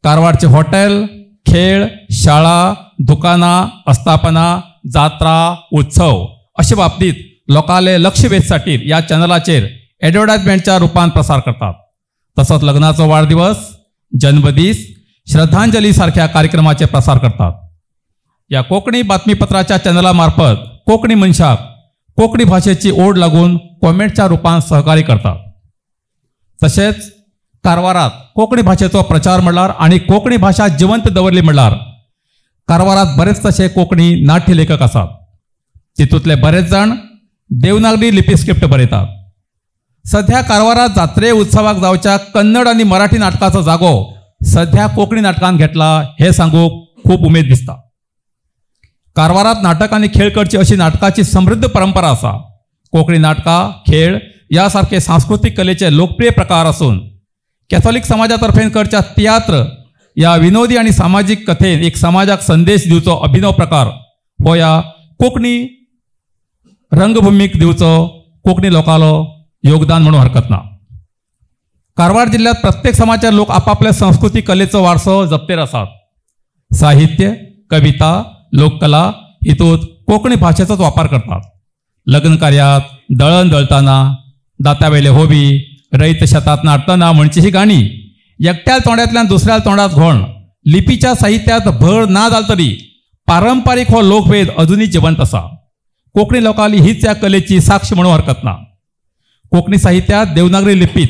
कारवारचे हॉटेल, खेळ, शाळा, दुकानां, अस्थापना, जात्रा, उत्सव अशा बाबतीत लोकांले लक्ष वेधसाठी या चॅनलाचेर एडवर्टायजमेंटच्या रुपान प्रसार करतात. तसोच लग्नाचो वाढदिवस, जन्मदीस, श्रद्धांजली सारख्या कार्यक्रमाचे प्रसार करतात. या कोंकणी बातमीपत्राच्या चॅनला मार्फत कोंकणी मनशाक कोंकणी भाशेची ओढ लागून कॉमेंटच्या रुपान सहकार्य करतात. तशेंच कारवारात कोंकणी भाशेचो प्रचार म्हणल्यार आणि कोंकणी भाषा जिवंत दवरली म्हणल्यार कारवारात बरेच तशे कोंकणी नाट्य लेखक आसात. तितूंतले बरेच जाण देवनागरी लिपी स्क्रिप्ट बरयतात. सध्या कारवारात जात्रे उत्सवाक जावच्या कन्नड आणि मराठी नाटकाचो जागो सध्या कोंकणी नाटकान घेतला हे सांगूक खूप उमेद दिसता. कारवारात नाटक आणि खेळ करची अशी नाटकाची समृद्ध परंपरा आसा. कोंकणी नाटकां, खेळ यासारखे सांस्कृतिक कलेचे लोकप्रिय प्रकार असून कॅथॉलिक समाजातर्फे करच्या तियात्र या विनोदी आणि सामाजिक कथेन एक समाजाक संदेश दिवचो अभिनव प्रकार हो या कोंकणी रंगभूमीक दिवचो कोंकणी लोकांलो योगदान म्हणून हरकत ना. कारवार जिल्ह्यात प्रत्येक समाजाचे लोक आपापल्या संस्कृती कलेचो वारसो जपतेर आसात. साहित्य, कविता, लोककला हितूंत कोंकणी भाशेचोच वापर करतात. लग्न कार्यात, दळण दळताना, दातावेले होबी, रयत शेतात नाटतना म्हणची ही गाणी एकट्या तोंडातल्यान दुसऱ्या तोंडात घोण लिपीच्या साहित्यात भर ना जाल तरी पारंपारीक हो लोकवेद अजूनही जिवंत असा. कोंकणी लोकांनी हीच या कलेची साक्ष म्हणून हरकत ना. कोंकणी साहित्यात देवनागरी लिपीत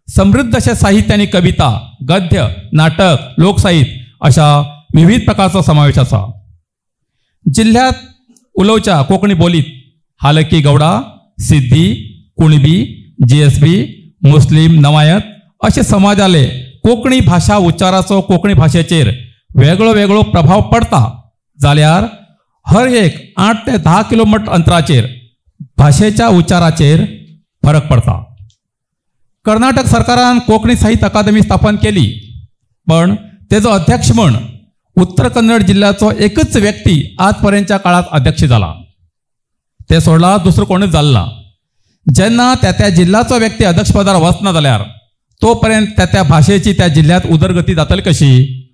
समृद्ध अशा साहित्य आणि कविता, गद्य, नाटक, लोकसाहित्य अशा विविध प्रकारचा समावेश असा. जिल्ह्यात उलोवच्या कोंकणी बोलीत हालकी गौडा, सिद्धी, कुणबी, जीएसबी, मुस्लिम, नवायत असे समाजाले कोंकणी भाषा उच्चाराचो कोंकणी भाषेचेर वेगळो वेगळो प्रभाव पडता जाल्यार हर एक 8 ते 10 किलोमीटर अंतराचेर भाषेच्या उच्चाराचेर फरक पडता. कर्नाटक सरकारान कोंकणी साहित्य अकादमी स्थापन केली, पण तेजो अध्यक्ष म्हण उत्तर कन्नड जिल्ह्याचो एकच व्यक्ती आजपर्यंतच्या काळात अध्यक्ष झाला. ते सोडला दुसरं कोणीच जाल्लो ना. जेन्ना त्या जिल्ह्याचो व्यक्ती अध्यक्षपदार वचना जाल्यार तोपर्यंत त्या भाषेची त्या जिल्ह्यात उदरगती जातली कशी,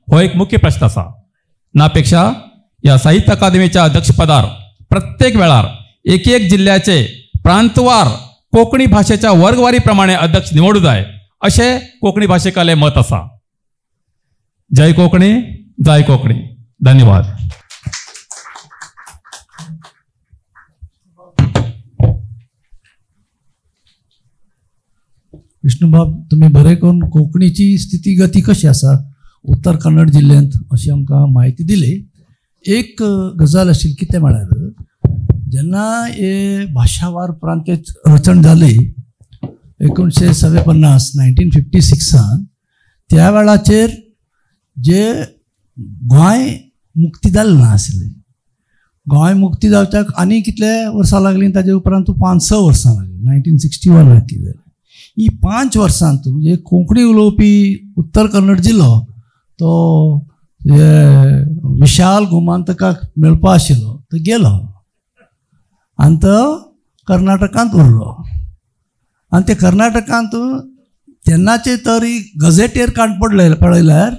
हो एक मुख्य प्रश्न असा. नापेक्षा या साहित्य अकादमीच्या अध्यक्षपदार प्रत्येक वेळार एक जिल्ह्याचे प्रांतवार कोंकणी भाषेच्या वर्गवारी प्रमाणे अध्यक्ष निवडू जाय असे कोंकणी भाषिकाले मत असा. जय कोंकणी, जय कोंकणी. धन्यवाद. विष्णुबाब, तुम्ही बरे करून कोंकणीची स्थितीगती कशी आसा उत्तर कन्नड जिल्ह्यांत अशी आमकां म्हायती दिली. एक गजाल आशिल्ली, कितें म्हळ्यार जेन्ना हे भाशावार प्रांतीय रचण जाली 1956 1956 त्या वेळाचेर जे गोंय मुक्ती जालें नाशिल्लें. गोंय मुक्ती जावच्याक आनी कितले वर्सां लागलीं, ताजे उपरांत 5-6 वर्सां लागलीं. 1961 कितें जालें. ही 5 वर्सांत म्हणजे कोंकणी उलोवपी उत्तर कन्नड जिल्लो तो विशाल गोमांतकाक मेळपा आशिल्लो तो गेलो आनी तो कर्नाटकांत उरलो. आनी ते कर्नाटकांत तेन्नाचे तरी गजेटेर काण पळयल्यार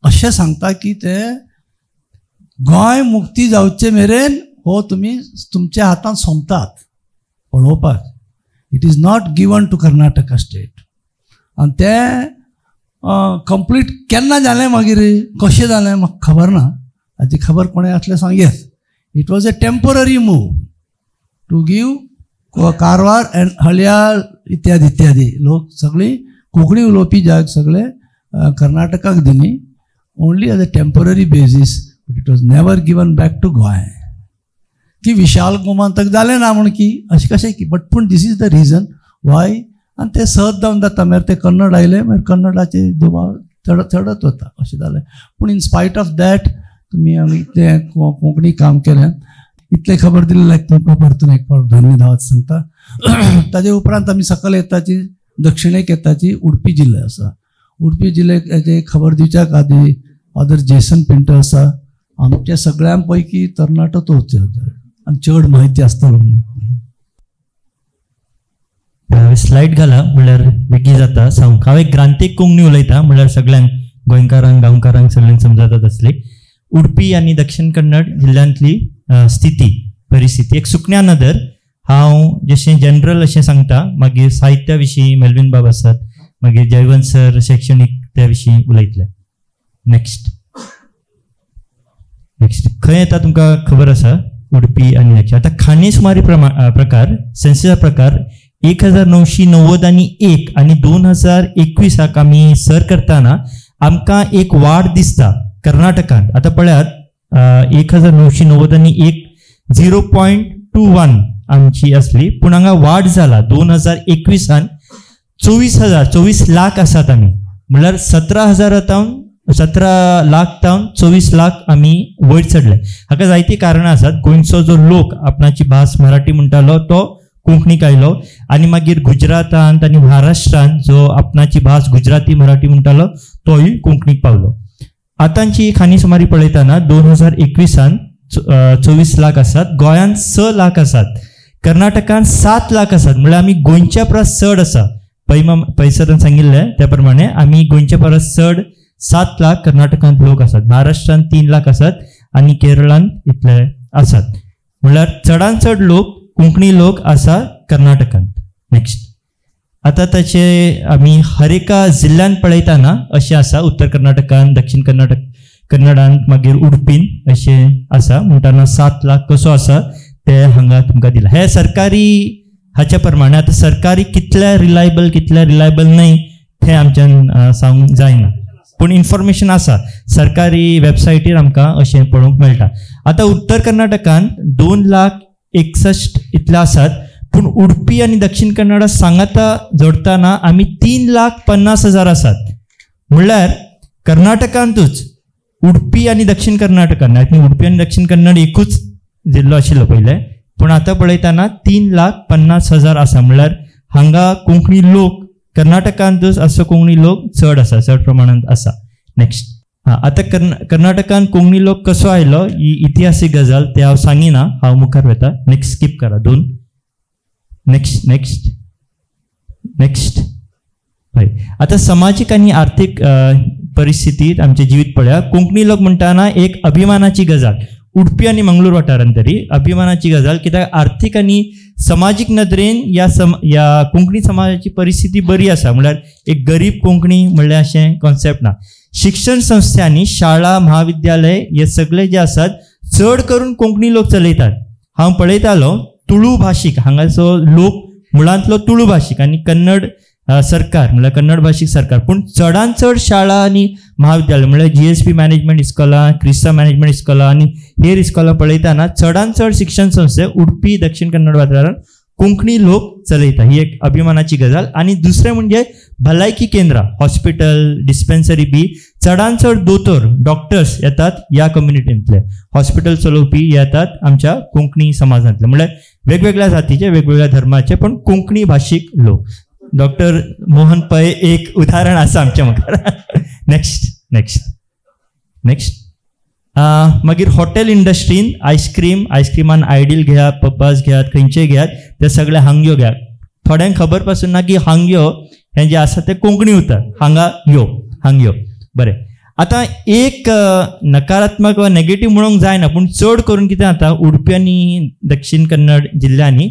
अशें सांगता की ते गोंय मुक्ती जावचे मेरेन हो तुमी तुमच्या हातांत सोमतात पळोवपाक. It is not given to Karnataka state. आनी ते कंप्लीट केन्ना जालें मागीर कशें जालें म्हाका खबर ना. हाची खबर कोणें आसलें सांगेत. It was a temporary move to give Karwar and Haliyal इत्यादी इत्यादी लोक सगळीं कोंकणी उलोवपी जाग सगळे कर्नाटकाक दिली only as a temporary basis. But it was never given back to Goa. की विशाल गोमांतक जालें ना म्हण की अशें कशें की. बट पूण this is the reason why. आनी ते सहज जावन जाता मागीर ते कन्नड आयले मागीर कन्नडाचे दुबाव चडत वता अशें जालें. पूण इन स्पायट ऑफ दॅट तुमी आमी तें कोंकणी काम केलें. इतलें खबर दिलें लायक तुमकां परतून एक फावट धन्यवाद सांगता. ताजे उपरांत आमी सकयल येताची दक्षिणेक येताची उडपी जिल्लो आसा. उडपी जिल्ल्याचे खबर दिवच्याक आदी फादर जेसन पिंटो आसा. आमच्या सगळ्यां पैकी तरणाटो तोच आनी चड म्हायती आसतलो. स्लायड घाला म्हणल्यार बेगी जाता. हांव एक ग्रांतीक कोंकणी उलयता म्हणल्यार सगळ्यांक गोंयकारांक गांवकारांक सगळ्यांक समजत आसली. उडपी आनी दक्षिण कन्नड जिल्ल्यांतली स्थिती परिस्थिती एक सुकण्या नदर. हांव जशें जनरल अशें सांगता, मागीर साहित्या विशीं मेल्विन बाब आसात, मागीर जयवंत सर शैक्षणिक त्या विशीं उलयतले. नेक्स्ट खंय येता तुमकां खबर आसा उडपी आनी दक्षिण. आतां खाणेसुमारी प्रकार सेन्ससा प्रकार 1991 आनी 2021 आमी सर करतना आमकां एक वाड दिसता कर्नाटकांत. आतां पळयात 1991 0.21 आमची असली, पूण हांगा वाड जाला 2021 24 लाख आसात आमी. म्हणल्यार 17 लाख तावन 24 लाख आमी वयर चडले. हाका जायती कारणां आसात. गोंयचो जो लोक आपणाची भास मराठी म्हणटालो तो कोंकणीक आयलो आनी मागीर गुजरातांत आनी महाराष्ट्रांत जो आपणाची भास गुजराती मराठी म्हणटालो तोय कोंकणीक पावलो. आतांची खाणी पळयतना 2021 24 लाख आसात, गोंयांत 6 लाख आसात, कर्नाटकांत 7 लाख आसात. म्हळ्यार आमी गोंयच्या परस चड आसा. पैसरान सांगिल्लें त्या प्रमाणे आमी गोंयच्या परस चड 7 लाख कर्नाटकांत लोक आसात. महाराष्ट्रांत 3 लाख आसात आनी केरळांत इतले आसात. म्हळ्यार चडांत चड लोक कोंकणी लोक आसा कर्नाटकांत. नेक्स्ट. आता ताचे आमी हर एका जिल्ह्यान पळयतना अशें आसा, उत्तर कर्नाटकांत, दक्षिण कन्नडांत, मागीर उडपीन अशें आसा. म्हणटाना 7 लाख कसो आसा ते हांगा तुमकां दिला. हे सरकारी हाच्या प्रमाणे. आता सरकारी कितल्या रिलायबल नाही हे आमच्यान सांगूंक जायना, पूण इन्फॉर्मेशन आसा सरकारी वेबसायटीर आमकां अशें पळोवंक मेळटा. आता उत्तर कर्नाटकांत 2,61,00,000 इतले आसात, पूण उडपी आनी दक्षिण कन्नडा सांगाता जोडटाना आमी 3,50,000 आसात. म्हणल्यार कर्नाटकांतूच उडपी आनी दक्षिण कर्नाटकांत, आय थिंक उडपी आनी दक्षिण कन्नड एकूच जिल्लो आशिल्लो पयले, पूण आतां पळयतना 3,50,000 आसा. म्हणल्यार हांगा कोंकणी लोक कर्नाटकांतूच असो कोंकणी लोक चड आसा, चड प्रमाणांत आसा. नेक्स्ट. आता कर्नाटकांत कोंकणी लोक कसो आयलो ही इतिहासीक गजाल ते हांव सांगिना, हांव मुखार वता. नेक्स्ट स्किप करा 2. नेक्स्ट. हय. आता सामाजीक आनी आर्थीक परिस्थितीत आमचे जिवीत पळया. कोंकणी लोक म्हणटाना एक अभिमानाची गजाल, उडपी आनी मंगळूर वाठारांत तरी अभिमानाची गजाल, कित्याक आर्थीक आनी समाजीक नदरेन या कोंकणी समाजाची परिस्थिती बरी आसा. म्हळ्यार एक गरीब कोंकणी म्हणल्यार अशें कॉन्सेप्ट ना. शिक्षण संस्थांनी शाळा, महाविद्यालय हे सगळे जे आसात चड करून कोंकणी लोक चलयतात. हांव पळयतालो तुळू भाशीक, हांगाचो लोक मुळांतलो तुळू भाशीक आनी कन्नड सरकार म्हळ्यार कन्नड भाशीक सरकार, पूण चडांत चड शाळा आनी महाविद्यालय म्हळ्यार GSP मॅनेजमेंट इस्कॉलां, क्रिस्ता मॅनेजमेंट इस्कॉलां आनी हेर इस्कॉलां पळयतना चडांत चड शिक्षण संस्थे उडपी दक्षिण कन्नड वाठारांत कोंकणी लोक चलयता. ही एक अभिमानाची गजाल. आनी दुसरें म्हणजे भलायकी केंद्रां, हॉस्पिटल, डिस्पेन्सरी बी चडांत चड दोतोर, डॉक्टर्स येतात ह्या कम्युनिटींतले. हॉस्पिटल चलोवपी येतात आमच्या कोंकणी समाजांतले, म्हळ्यार वेगवेगळ्या जातीचे, वेगवेगळ्या धर्माचे, पण कोंकणी भाशीक लोक. डॉक्टर मोहन पै एक उदाहरण आसा आमच्या मुखार. नेक्स्ट. मागीर हॉटेल इंडस्ट्रीन आयस्क्रीमान आयडील घेयात, पब्बास घेयात, खंयचे घेयात, ते सगळे हांग्यो घेयात. थोड्यांक खबर पासून ना की हांग्यो हे जे आसा ते कोंकणी उतर, हांग्यो. बरें. आता एक नकारात्मक वा नेगेटिव्ह म्हणूंक जायना, पूण चड करून कितें जाता उडपी आनी दक्षिण कन्नड जिल्ल्यांनी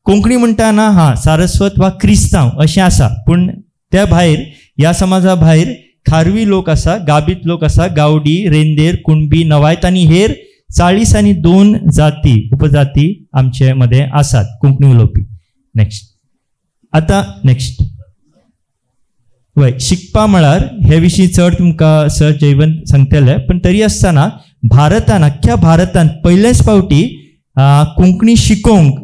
कोंकणी म्हणटाना सारस्वत वा क्रिस्तांव अशें आसा, पूण त्या भायर ह्या समाजा भायर खारवी लोक आसा, गाबीत लोक आसा, गावडी, रेंदेर, कुणबी, नवायत आनी हेर 42 जाती उपजाती आमचे मध्ये आसात कोंकणी उलोवपी. नेक्स्ट. वय शिकपा म्हळ्यार हे विशीं चड तुमकां सर जयवंत सांगतले, पण तरी आसतना अख्ख्या भारतांत पयलेच फावटी कोंकणी शिकोवंक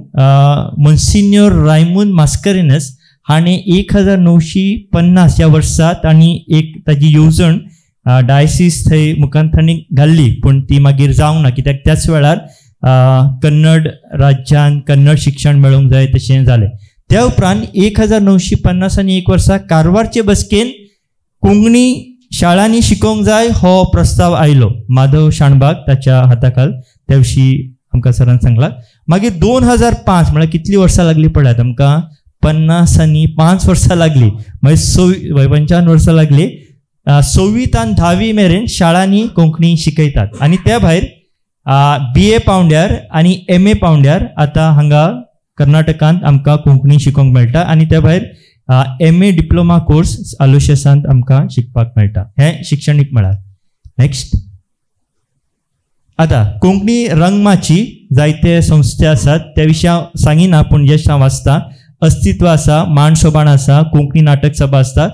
मोन्सिन्योर रायमून मास्करेनस हाणें 1950 ह्या वर्सात आनी एक ताजी येवजण डायसीस थंय मुखांत घाल्ली, पूण ती मागीर जावंक ना, कित्याक त्याच वेळार कन्नड राज्यान कन्नड शिक्षण मेळोवंक जाय तशें जालें. त्या उपरांत 1950 आनी एक वर्सा कारवारचे बसकेन कोंकणी शाळांनी शिकोवंक जाय हो प्रस्ताव आयलो. माधव शाणबाग ताच्या हाताखाल त्या विशीं आमकां सरान सांगला. मागीर 2005 म्हळ्यार कितलीं वर्सां लागली पळयात आमकां, 50 आनी 5 वर्सां लागली, मागीर 55 वर्सां लागली. 6वी आनी 10वी मेरेन शाळांनी कोंकणी शिकयतात. आनी त्या भायर BA पावंड्यार आनी MA पावंड्यार आतां हांगा कर्नाटकांत आमकां कोंकणी शिकोवंक मेळटा. आनी त्या भायर MA डिप्लोमा कोर्स आलोशियसांत आमकां शिकपाक मेळटा. हें शिक्षणीक म्हळ्यार. नेक्स्ट. आता कोंकणी रंगमाची जायते संस्थे आसात, त्या विशीं हांव सांगिना, पूण जे हांव वाचता अस्तित्व आसा, मांडसोबाण आसा, कोंकणी नाटक सभा आसता.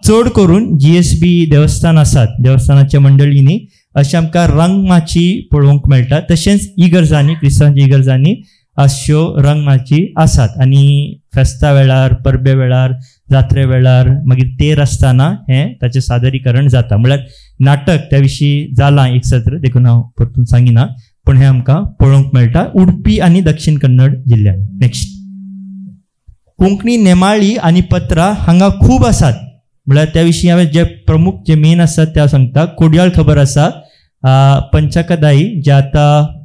चड करून GSB देवस्थान आसात, देवस्थानाच्या मंडळींनी अशें आमकां रंगमाची पळोवंक मेळटा. तशेंच इगर्जांनी, क्रिस्तांवांच्या इगर्जांनी अश्यो रंगमाची आसात. आनी फेस्ता वेळार, परबे वेळार, जात्रे वेळार, मागीर तेर आसतना हें ताचें सादरीकरण जाता. म्हळ्यार नाटक त्या विशीं जालां एक सत्र, देखून हांव परतून सांगिना, पूण हें आमकां पळोवंक मेळटा उडपी आनी दक्षिण कन्नड जिल्ल्यांत. नेक्स्ट. कोंकणी नेमाळी आनी पत्रां हांगा खूब आसात. म्हळ्यार त्या विशीं हांवें जे प्रमुख जे मेन आसात ते हांव सांगता. कोडयाळ खबर आसा, पंचकदाई जे आतां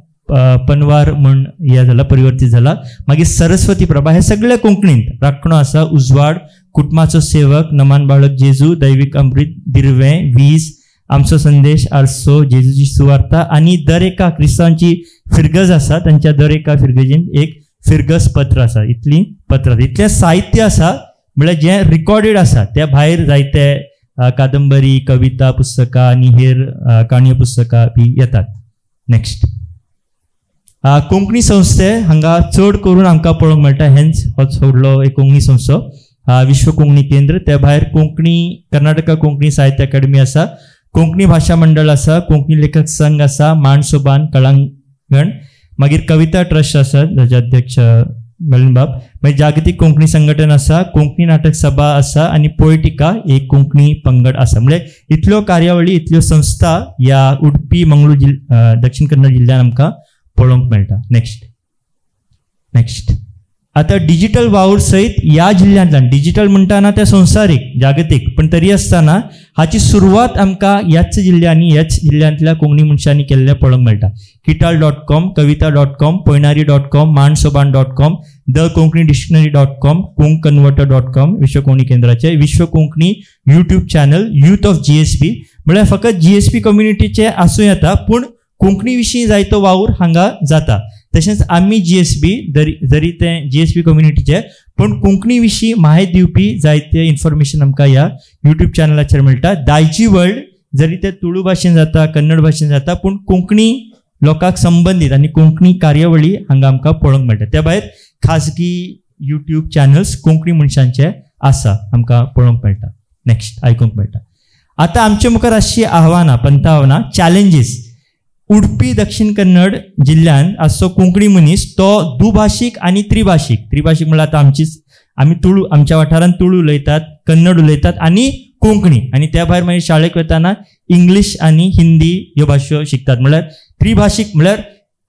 पनवार म्हण हें जाला, परिवर्तीत जाला. मागीर सरस्वती प्रभा हे सगळे कोंकणींत. राखणो आसा, उजवाड, कुटुंबाचो सेवक, नमान बाळक जेजू, दैवीक अमृत, दिर्वें, वीज, आमचो संदेश, आरसो, जेजूची सुवार्ता. आनी दर एका क्रिस्तांवांची फिरगज आसा, तांच्या दर एका फिरगजींत एक फिरगस पत्र आसा, इतली पत्रां, इतलें साहित्य आसा म्हळ्यार जें रिकॉर्डेड आसा. त्या भायर जायते कादंबरी, कविता पुस्तकां आनी हेर काणयो पुस्तकां बी येतात. नेक्स्ट, कोंकणी संस्थे हांगा चड करून आमकां पळोवंक मेळटा. हेंच हो व्हडलो एक कोंकणी संस्थो विश्व कोंकणी केंद्र. त्या भायर कोंकणी कर्नाटका कोंकणी साहित्य अकादमी आसा, कोंकणी भाशा मंडळ आसा, कोंकणी लेखक संघ आसा, माणसोबान कळंगण, मागीर कविता ट्रस्ट आसा जाचे अध्यक्ष मिलन बाब, मागीर जागतीक कोंकणी संघटन आसा, कोंकणी नाटक सभा आसा आनी पोएटिका एक कोंकणी पंगड आसा. म्हणजे इतल्यो कार्यावळी, इतल्यो संस्था ह्या उडपी मंगळूर दक्षिण कन्नड जिल्ह्यात आमकां पळोवंक मेळटा. नेक्स्ट आता डिजिटल वावर सयत ह्या जिल्ह्यांतल्यान, डिजिटल म्हणटाना ते संवसारीक जागतीक, पण तरी आसतना हाची सुरवात आमकां ह्याच जिल्ह्यांनी, ह्याच जिल्ह्यांतल्या कोंकणी मनशांनी केल्लें पळोवंक मेळटा. किटाल.com, कविता.com, पोयनारी.com, माणसोबान.com, द कोंकणी डिक्शनरी.com, कोंक कन्वर्टर.com, विश्व कोंकणी केंद्राचे, विश्व Konkani YouTube channel, youth of GSP, म्हळ्यार फकत GSP कम्युनिटीचे आसूं येता, पूण कोंकणी विशीं जायतो वावर हांगा जाता. तशेंच आमी GSP जरी ते GSP कम्युनिटीचे, पण कोंकणी विशीं माहिती दिवपी जायते इन्फॉर्मेशन आमकां ह्या यूट्यूब चॅनलाचेर मेळटा. दायची वर्ल्ड जरी ते तुळू भाशेन जाता, कन्नड भाशेन जाता, पूण कोंकणी लोकांक संबंधीत आनी कोंकणी कार्यावळी हांगा आमकां पळोवंक मेळटा. त्या भायर खाजगी यूट्यूब चॅनल्स कोंकणी मनशांचे आसा, आमकां पळोवंक मेळटा. नेक्स्ट, आयकूंक मेळटा. आतां आमचे मुखार आसची आव्हानां, पंथावनां, चॅलेंजीस. उडपी दक्षिण कन्नड जिल्ह्यान आसचो कोंकणी मनीस तो दुभाशीक आनी त्रिभाशीक म्हळ्यार आतां आमी तुळू, आमच्या वाठारांत तुळू उलयतात, कन्नड उलयतात आनी कोंकणी, आनी त्या भायर मागीर शाळेक वताना इंग्लीश आनी हिंदी ह्यो भाशो शिकतात. म्हळ्यार त्रिभाशीक म्हळ्यार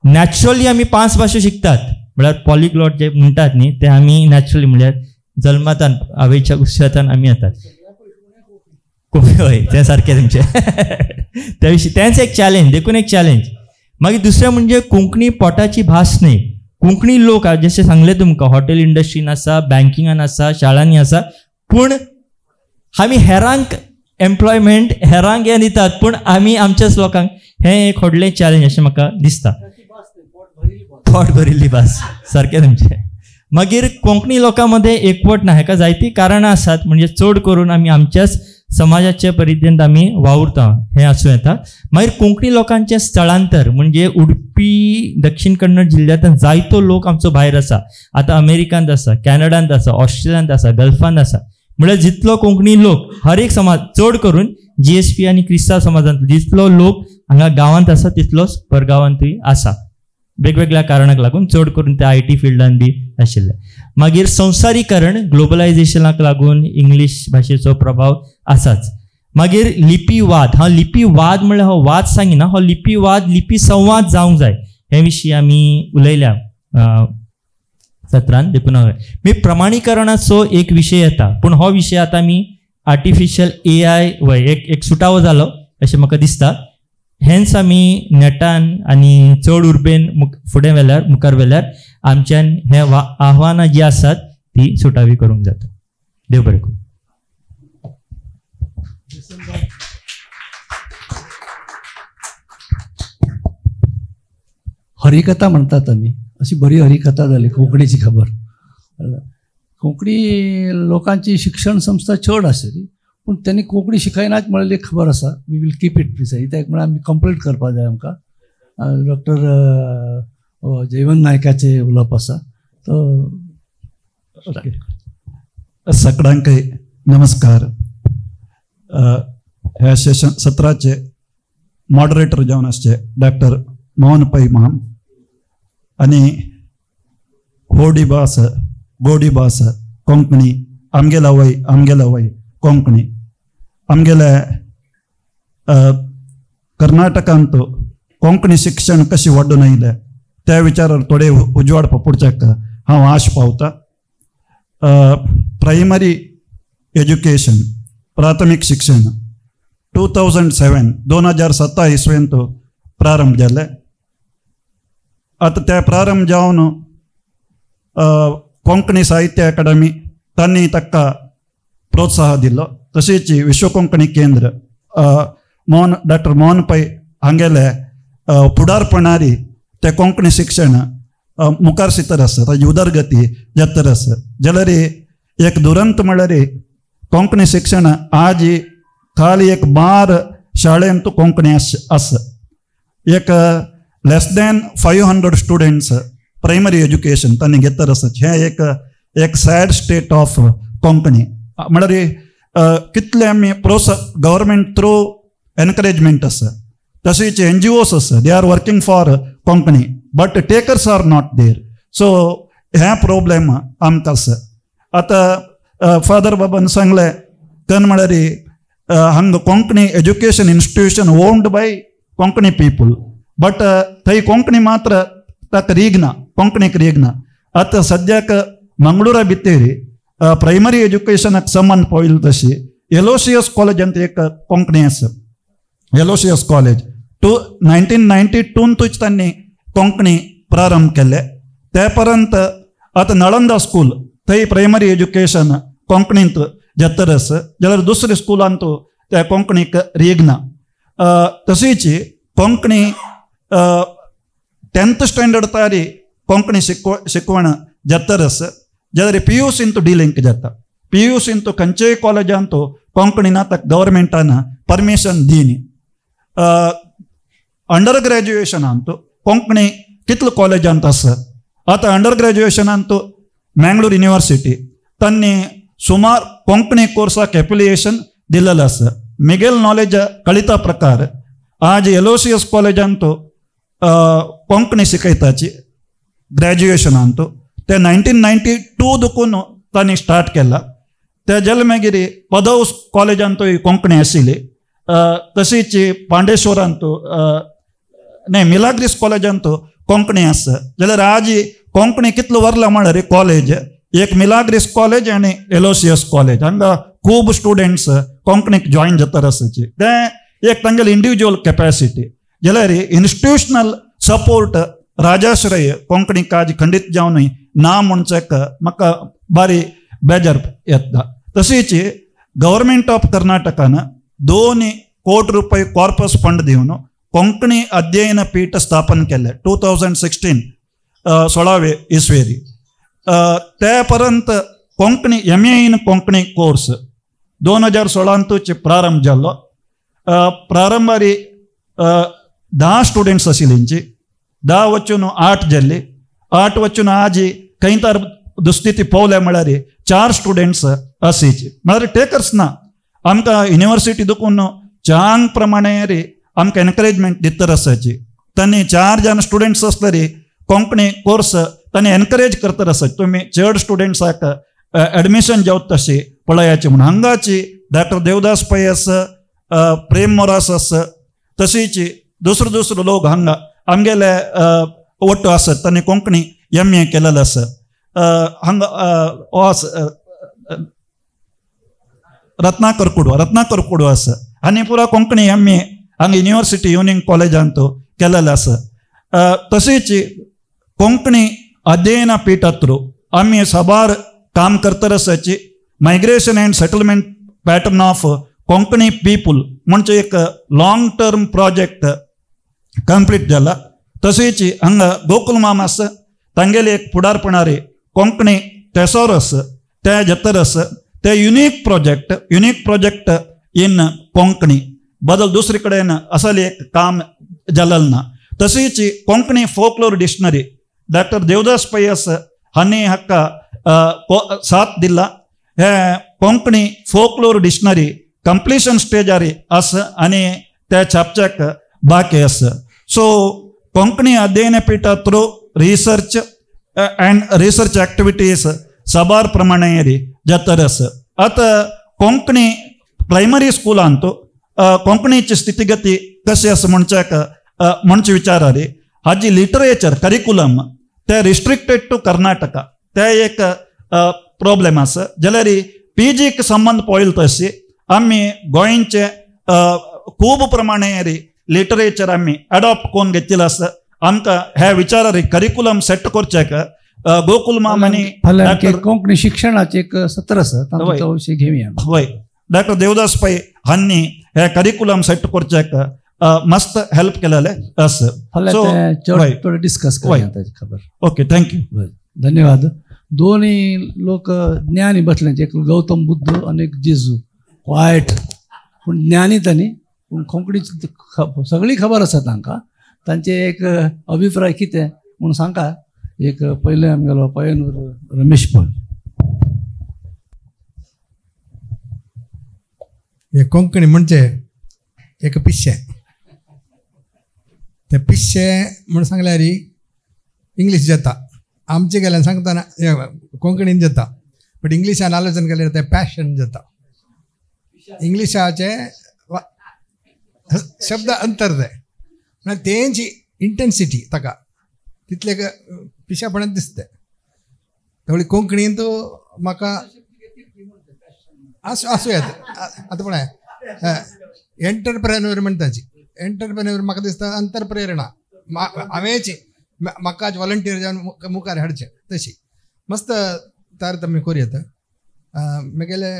नॅचरली आमी 5 भाशो शिकतात. म्हळ्यार पॉलिग्लॉट जे म्हणटात न्ही ते आमी नॅचरली, म्हळ्यार जल्मातान आवयच्या कुस्यातान आमी येतात. हय, तें सारकें तुमचें. त्या विशीं तेंच एक चॅलेंज, देखून एक चॅलेंज. मागीर दुसरें म्हणजे कोंकणी पोटाची भास न्ही. कोंकणी लोक जशें सांगलें तुमकां, हॉटेल इंडस्ट्रीन आसा, बँकिंगान आसा, शाळांनी आसा, पूण आमी हेरांक एम्प्लॉयमेंट, हेरांक हें दितात, पूण आमी आमच्याच लोकांक, हें एक व्हडलें चॅलेंज अशें म्हाका दिसता. पोट भरिल्ली भास, सारकें तुमचें. मागीर कोंकणी लोकां मदें एकवट ना, हेका जायतीं कारणां आसात. म्हणजे चड करून आमी आमच्याच समाजाचे परित्यंत आमी वावुरता, हें आसूं येता. मागीर कोंकणी लोकांचें स्थळांतर, म्हणजे उडपी दक्षिण कन्नड जिल्ल्यांत जायतो लोक आमचो भायर आसा. आतां अमेरिकांत आसा, कॅनडांत आसा, ऑस्ट्रेलियांत आसा, गल्फांत आसा. म्हळ्यार जितलो कोंकणी लोक, हर एक समाज, चड करून GSP आनी क्रिस्तांव समाजांत जितलो लोक हांगा गांवांत आसा तितलोच परगांवांतूय आसा. वेगवेगळ्या कारणाक लागून, चड करून ते IT फिल्डान बी आशिल्ले. मागीर संवसारीकरण, ग्लोबलायझेशनाक लागून इंग्लीश भाशेचो प्रभाव आसाच. मागीर लिपीवाद, लिपीवाद म्हळ्यार हो वाद सांगिना, हो लिपीवाद, लिपी संवाद जावंक जाय, हे विशीं आमी उलयल्या सत्रांत. देखून मी प्रमाणीकरणाचो एक विशय येता, पूण हो विशय आतां आमी आर्टिफिशियल AI एक सुटावो जालो अशें म्हाका दिसता. हेंच आमी नेटान आनी चड उर्बेन फुडें व्हेल्यार, मुखार व्हेल्यार आमच्यान हे आव्हानां जी आसात ती सुटावी करूंक जाता. देव बरें करूं. हरिकथा म्हणतात आमी, अशी बरी हरिकथा जाली कोंकणीची. खबर, कोंकणी लोकांची शिक्षण संस्था चड आसली, पूण त्यांनी कोंकणी शिकयनात म्हणलेली खबर आसा. We will keep it precise. त्याक म्हळ्यार आमी कंप्लेंट करपाक जाय आमकां. डॉक्टर जयवंत नायकाचे उलोवप आसा. सगळ्यांक नमस्कार. ह्या सत्राचे मॉडरेटर जावन आसचे डॉक्टर मोहन पै महान आनी होडी भास, गोडी भास कोंकणी, आमगेला वय कोंकणी. आमगेले कर्नाटकांत कोंकणी शिक्षण कशें वाडून आयलें त्या विचारार थोडे उजवाड पडच्याक हांव आश पावता. प्रायमरी एज्युकेशन, प्राथमीक शिक्षण 2007 इसवेंत प्रारंभ जालें. आतां ते प्रारंभ जावन कोंकणी साहित्य अकादमी तांणी ताका प्रोत्साह दिलो. तशेंच विश्व कोंकणी केंद्र डॉक्टर मोहन पै हांगेले फुडारपणारी ते कोंकणी शिक्षण मुखार सितर आसा ताजी उदरगती जत्तर आसा जाल्यार एक दुरंत म्हळ्यार कोंकणी शिक्षण आज खाली एक 12 शाळेंत कोंकणी आसा एक लेस दॅन 500 स्टुडंट्स प्रायमरी एज्युकेशन तांणी घेतर आसा हे एक सॅड स्टेट ऑफ कोंकणी म्हळ्यार कितले आमी गव्हर्मेंट थ्रू एनकरेजमेंट आसा तशेंच NGOs आसा they are working for Konkani but teachers are not there so हे प्रॉब्लेम आमकां आसा आतां फादर बाबान सांगले कन म्हळ्यार हांगा Konkani education institution owned by Konkani people but थंय कोंकणी मात्र ताका रिगना कोंकणीक रिगना आतां सद्याक मंगळूरा भितर प्रायमरी एज्युकेशनाक संबंध पळयलो तशी एलोसियस कॉलेजांत एक कोंकणी आसा एलोसियस कॉलेज 1992 तांणी कोंकणी प्रारंभ केले ते पर्यंत आतां नळंदा स्कूल थंय प्रायमरी एज्युकेशन कोंकणींत घेतर आसा जाल्यार दुसऱ्या स्कुलांत त्या कोंकणीक रिगना तशीच कोंकणी 10th स्टँडर्ड तारी कोंकणी शिकवण घेतर आसा जाल्यार PUCंत डिलिंक जाता PUCंत खंयच्याय कॉलेजांत कोंकणी ना ताका गव्हर्मेंटान परमिशन दिनी अंडर ग्रॅज्युएशनांत कोंकणी कितले कॉलेजांत आसा आतां अंडर ग्रॅज्युएशनांत मँगळूर युनिवर्सिटी तांणी सुमार कोंकणी कोर्साक एप्लिकेशन दिलेलें आसा मिगेल नॉलेज कळिता प्रकार आज एलोसियस कॉलेजांत कोंकणी शिकयताची ग्रॅज्युएशनांत ते 1992 देखून तांणी स्टार्ट केला ते जाले मागीर पदव कॉलेजांत कोंकणी आशिल्ली तशीच पांडेश्वरांत नाही मिलाग्रिस कॉलेजांत कोंकणी आसा जाल्यार आज कोंकणी कितले वरला म्हळ्यार कॉलेज एक मिलाग्रिस कॉलेज आनी एलोसियस कॉलेज हांगा खूब स्टुडंट्स कोंकणीक जॉइन जातात आसाचे ते एक तांगेली इंडिविज्युअल कॅपॅसिटी जाल्यार इन्स्टिट्यूशनल सपोर्ट राजाश्रय कोंकणीक आज खंडीत जावनय ना म्हणचेक म्हाका बारी बेजार येता तशीच गव्हर्मेंट ऑफ कर्नाटकान 2 कोटी रुपये कॉर्पस फंड दिवन कोंकणी अध्ययन पीठ स्थापन केले 2016 16वे इसवेरी ते पर्यंत Konkani MA in Konkani course 2016 प्रारंभ जाल्लो प्रारंभारी 10 स्टुडंट्स आशिल्लींची 10 वचून 8 जाल्ली 8 वचून आज खंय तर दुस्थिती पवले म्हळ्यार 4 स्टुडंट्स आसीचे म्हळ्यार टेकर्स ना आमकां युनिवर्सिटी देखून चांग प्रमाणे आमकां एनकरेजमेंट दितर आसाची तांणी 4 जण स्टुडंट्स आसल्यार कोंकणी कोर्स तांणी एनकरेज करतर आसात तुमी चड स्टुडंट्साक एडमिशन जावत तशी पळयाची म्हणून हांगाची डॉक्टर देवदास पै आसा प्रेम मोरास आसा तशीच दुसरो लोक हांगा आमगेले वट्ट आसात तांणी कोंकणी MA केलेलें आसा हांगा रत्नाकर कुडू आसा आनी पुरा कोंकणी MA हांगा युनिवर्सिटी युनियन कॉलेजांत केलेलें आसा तशीच कोंकणी अध्ययन पीठा थ्रू आमी साबार काम करतर आसाची migration and settlement pattern of Konkani people म्हणजे एक लॉंग टर्म प्रोजेक्ट कंप्लीट जाला तशीच हांगा गोकुल माम आसा तांगेले एक फुडारपणारी कोंकणी टेसोरस ते घेतर आसा ते युनिक प्रोजेक्ट इन कोंकणी बदल दुसरे कडेन असले एक काम जालेलें ना तशीच Konkani folklore dictionary doctor Devdas पै आसा हांणी हाका साथ दिला हे कोंकणी फोकलोर डिक्शनरी कंप्लीशन स्टेजार आसा आनी त्या छापच्याक बाकी आसा सो कोंकणी अध्ययन पीठा through research end research activities साबार प्रमाणे जातर आसा आतां कोंकणी प्रायमरी स्कुलांत कोंकणीची स्थितिगती कशी आसा म्हणच्याक म्हणचे विचारारी हाजी लिटरेचर करिकुलम ते रिस्ट्रिक्टेड टू कर्नाटका ते एक प्रॉब्लेम आसा जाल्यार PGक संबंध पळयलो तशी आमी गोंयचे खूब प्रमाणे लिटरेचर आमी एडॉप्ट करून घेतिल्लो आसा आमकां ह्या विचारार करिकुलम सेट करच्याक गोकुल माम आनी कोंकणी शिक्षणाचे एक सत्र आसा ताचो विशय घेवया होय डॉक्टर देवदास पै हांणी हे करिकुलम सेट करच्याक मस्त हेल्प केलेले असं. फाल्यां So, वय. थोडं डिस्कस वय. करूया ताची खबर. Okay, thank you. बरं, धन्यवाद. दोन्ही लोक ज्ञानी बसले, एक गौतम बुद्ध आणि एक जेजू. वायट पूण ज्ञानी तांणी, पूण कोंकणीची सगळी खबर आसा तांकां. तांचे एक अभिप्राय कितें म्हणून सांगा. एक पयले आमगेलो पयनूर रमेश पॉल. हे कोंकणी म्हणजे एक पिशे. ते पिशे म्हणून सांगल्यार इंग्लीश जाता. आमचे गेल्यान सांगतना कोंकणीन जाता, बट इंग्लिशान आलोचन केल्यार ते पॅशन जाता. इंग्लिशाचे शब्द अंतर जाय, म्हळ्यार तेंची इंटेन्सिटी ताका तितले पिशेपणांत दिसता. तेवढी कोंकणीन तो म्हाका आसूं येता. आतां पळय, एंटरप्रेन्युअर म्हणटाची एंटरप्रेन्युअर म्हाका दिसता अंतरप्रेरणा. हांवेंची म्हाका वॉलंटियर जावन मुखार हाडचें तशी मस्त तारतम्य करूं येता. म्हगेले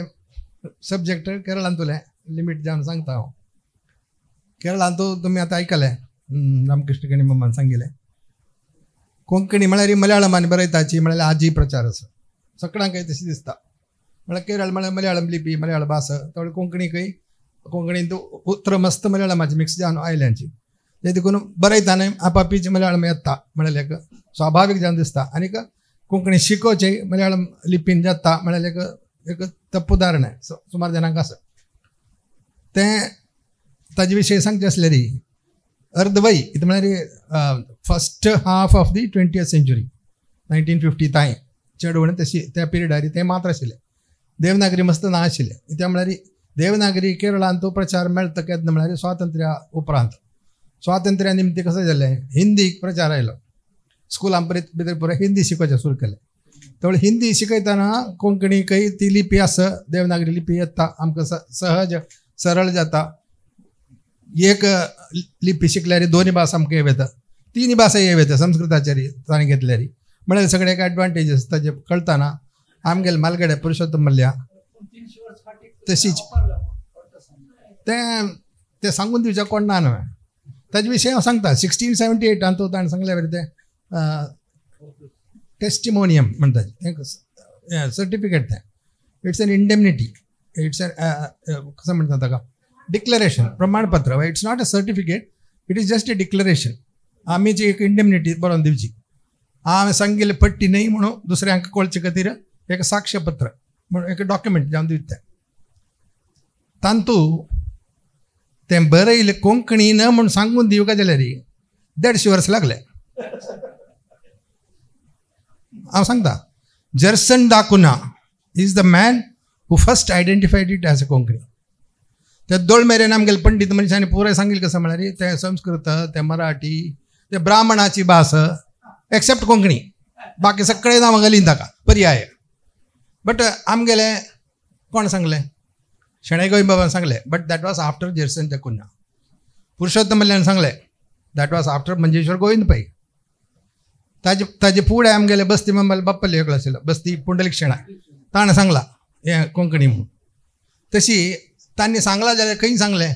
सब्जेक्ट केरळान तुलें लिमीट जावन सांगता हांव. केरळान तुमी आतां आयकलें, रामकृष्ण गणी मम्मान सांगिल्लें. कोंकणी म्हळ्यार मलयाळमान बरयताची म्हळ्यार आजी प्रचार आसा. सगळ्यांकय तशी दिसता. म्हळ्यार केरळ म्हळ्यार मलयाळम लिपी, मलयाळ भास. तेवढे कोंकणीकय कोंकणीन उतर मस्त मलयाळमाची मिक्स जावन आयल्यांची. ते देखून बरयताना आपापीची मलयाळम येता म्हळ्यार एक स्वाभावीक जावन दिसता. आनीक कोंकणी शिकोवचे मलयाळम लिपीन जाता म्हळ्यार एक तप्पुदारण सुमार जाणांक आसा. तें ताजे विशयी सांगचें आसल्यार अर्दवय इतलें म्हळ्यार first half of the 20th century 1950 ताय चेडवण तशी त्या पिरियडार ते मात्र आशिल्ले. देवनागरी मस्त ना आशिल्ले. त्या म्हळ्यार देवनागरी केरळान तो प्रचार मेळटा केन्ना म्हळ्यार स्वातंत्र्या उपरांत. स्वातंत्र्या निमती कशें जालें, हिंदीक प्रचार आयलो. स्कुलां भितर पुराय हिंदी शिकोवचें सुरू केलें. तेवढे हिंदी शिकयतना कोंकणीकय ती लिपी आसा, देवनागरी लिपी येता, आमकां सहज सरळ जाता. एक लिपी शिकल्यार दोन्ही भास आमकां येव येता, तिनी भास येव येता संस्कृताचेर ताणें घेतल्यार. म्हळ्यार सगळे एक एडवांटेजीस ताजे कळतना आमगेले म्हालगडे पुरुषोत्तम मल्ल्या तशीच ते सांगून दिवचें कोण ना न्हय. ताजे विशयी हांव सांगता. 1678 तो ताणें सांगल्या बरें ते टेस्टिमोनियम म्हणटा तें सर्टिफिकेट. तें इट्स एन इंडेमनिटी. इट्स कसं म्हणटा ताका डिक्लरेशन, प्रमाणपत्र. It's not a certificate, it is just a declaration. आमीची एक इंडेमनिटी बरोवन दिवची. हांवें सांगिल्लें पट्टी न्हय म्हणून दुसऱ्यांक कळचे खातीर एक साक्ष्यपत्र म्हणून एक डॉक्युमेंट जावन दिवता. तांतू तें बरयलें कोंकणीन म्हूण सांगून दिवका जाल्यार 150 वर्स लागले. हांव सांगता, Gerson da Cunha is the man who first identified it as a Konkani. ते दोळ मेरेन आमगेले पंडीत मनशांनी पुराय सांगिल्लें कसं म्हळ्यार ते संस्कृत, ते मराठी, ते ब्राह्मणाची भास एक्सेप्ट कोंकणी, बाकी सगळे नांवां घालीन ताका पर्याय. बट आमगेले कोण सांगलें, शेणै गोंयबाबान सांगलें. But that was after जर्सन da Cunha. Purushottam मल्ल्यान सांगलें, that was after Manjeshwar Govind पै. ताजे फुडें आमगेले बस्ती मामाले बाप्पले एकलो आशिल्लो, बस्ती पुंडलीक शेणाय, ताणें सांगला हें कोंकणी म्हणून. तशी तांणी सांगला जाल्यार खंय सांगलें,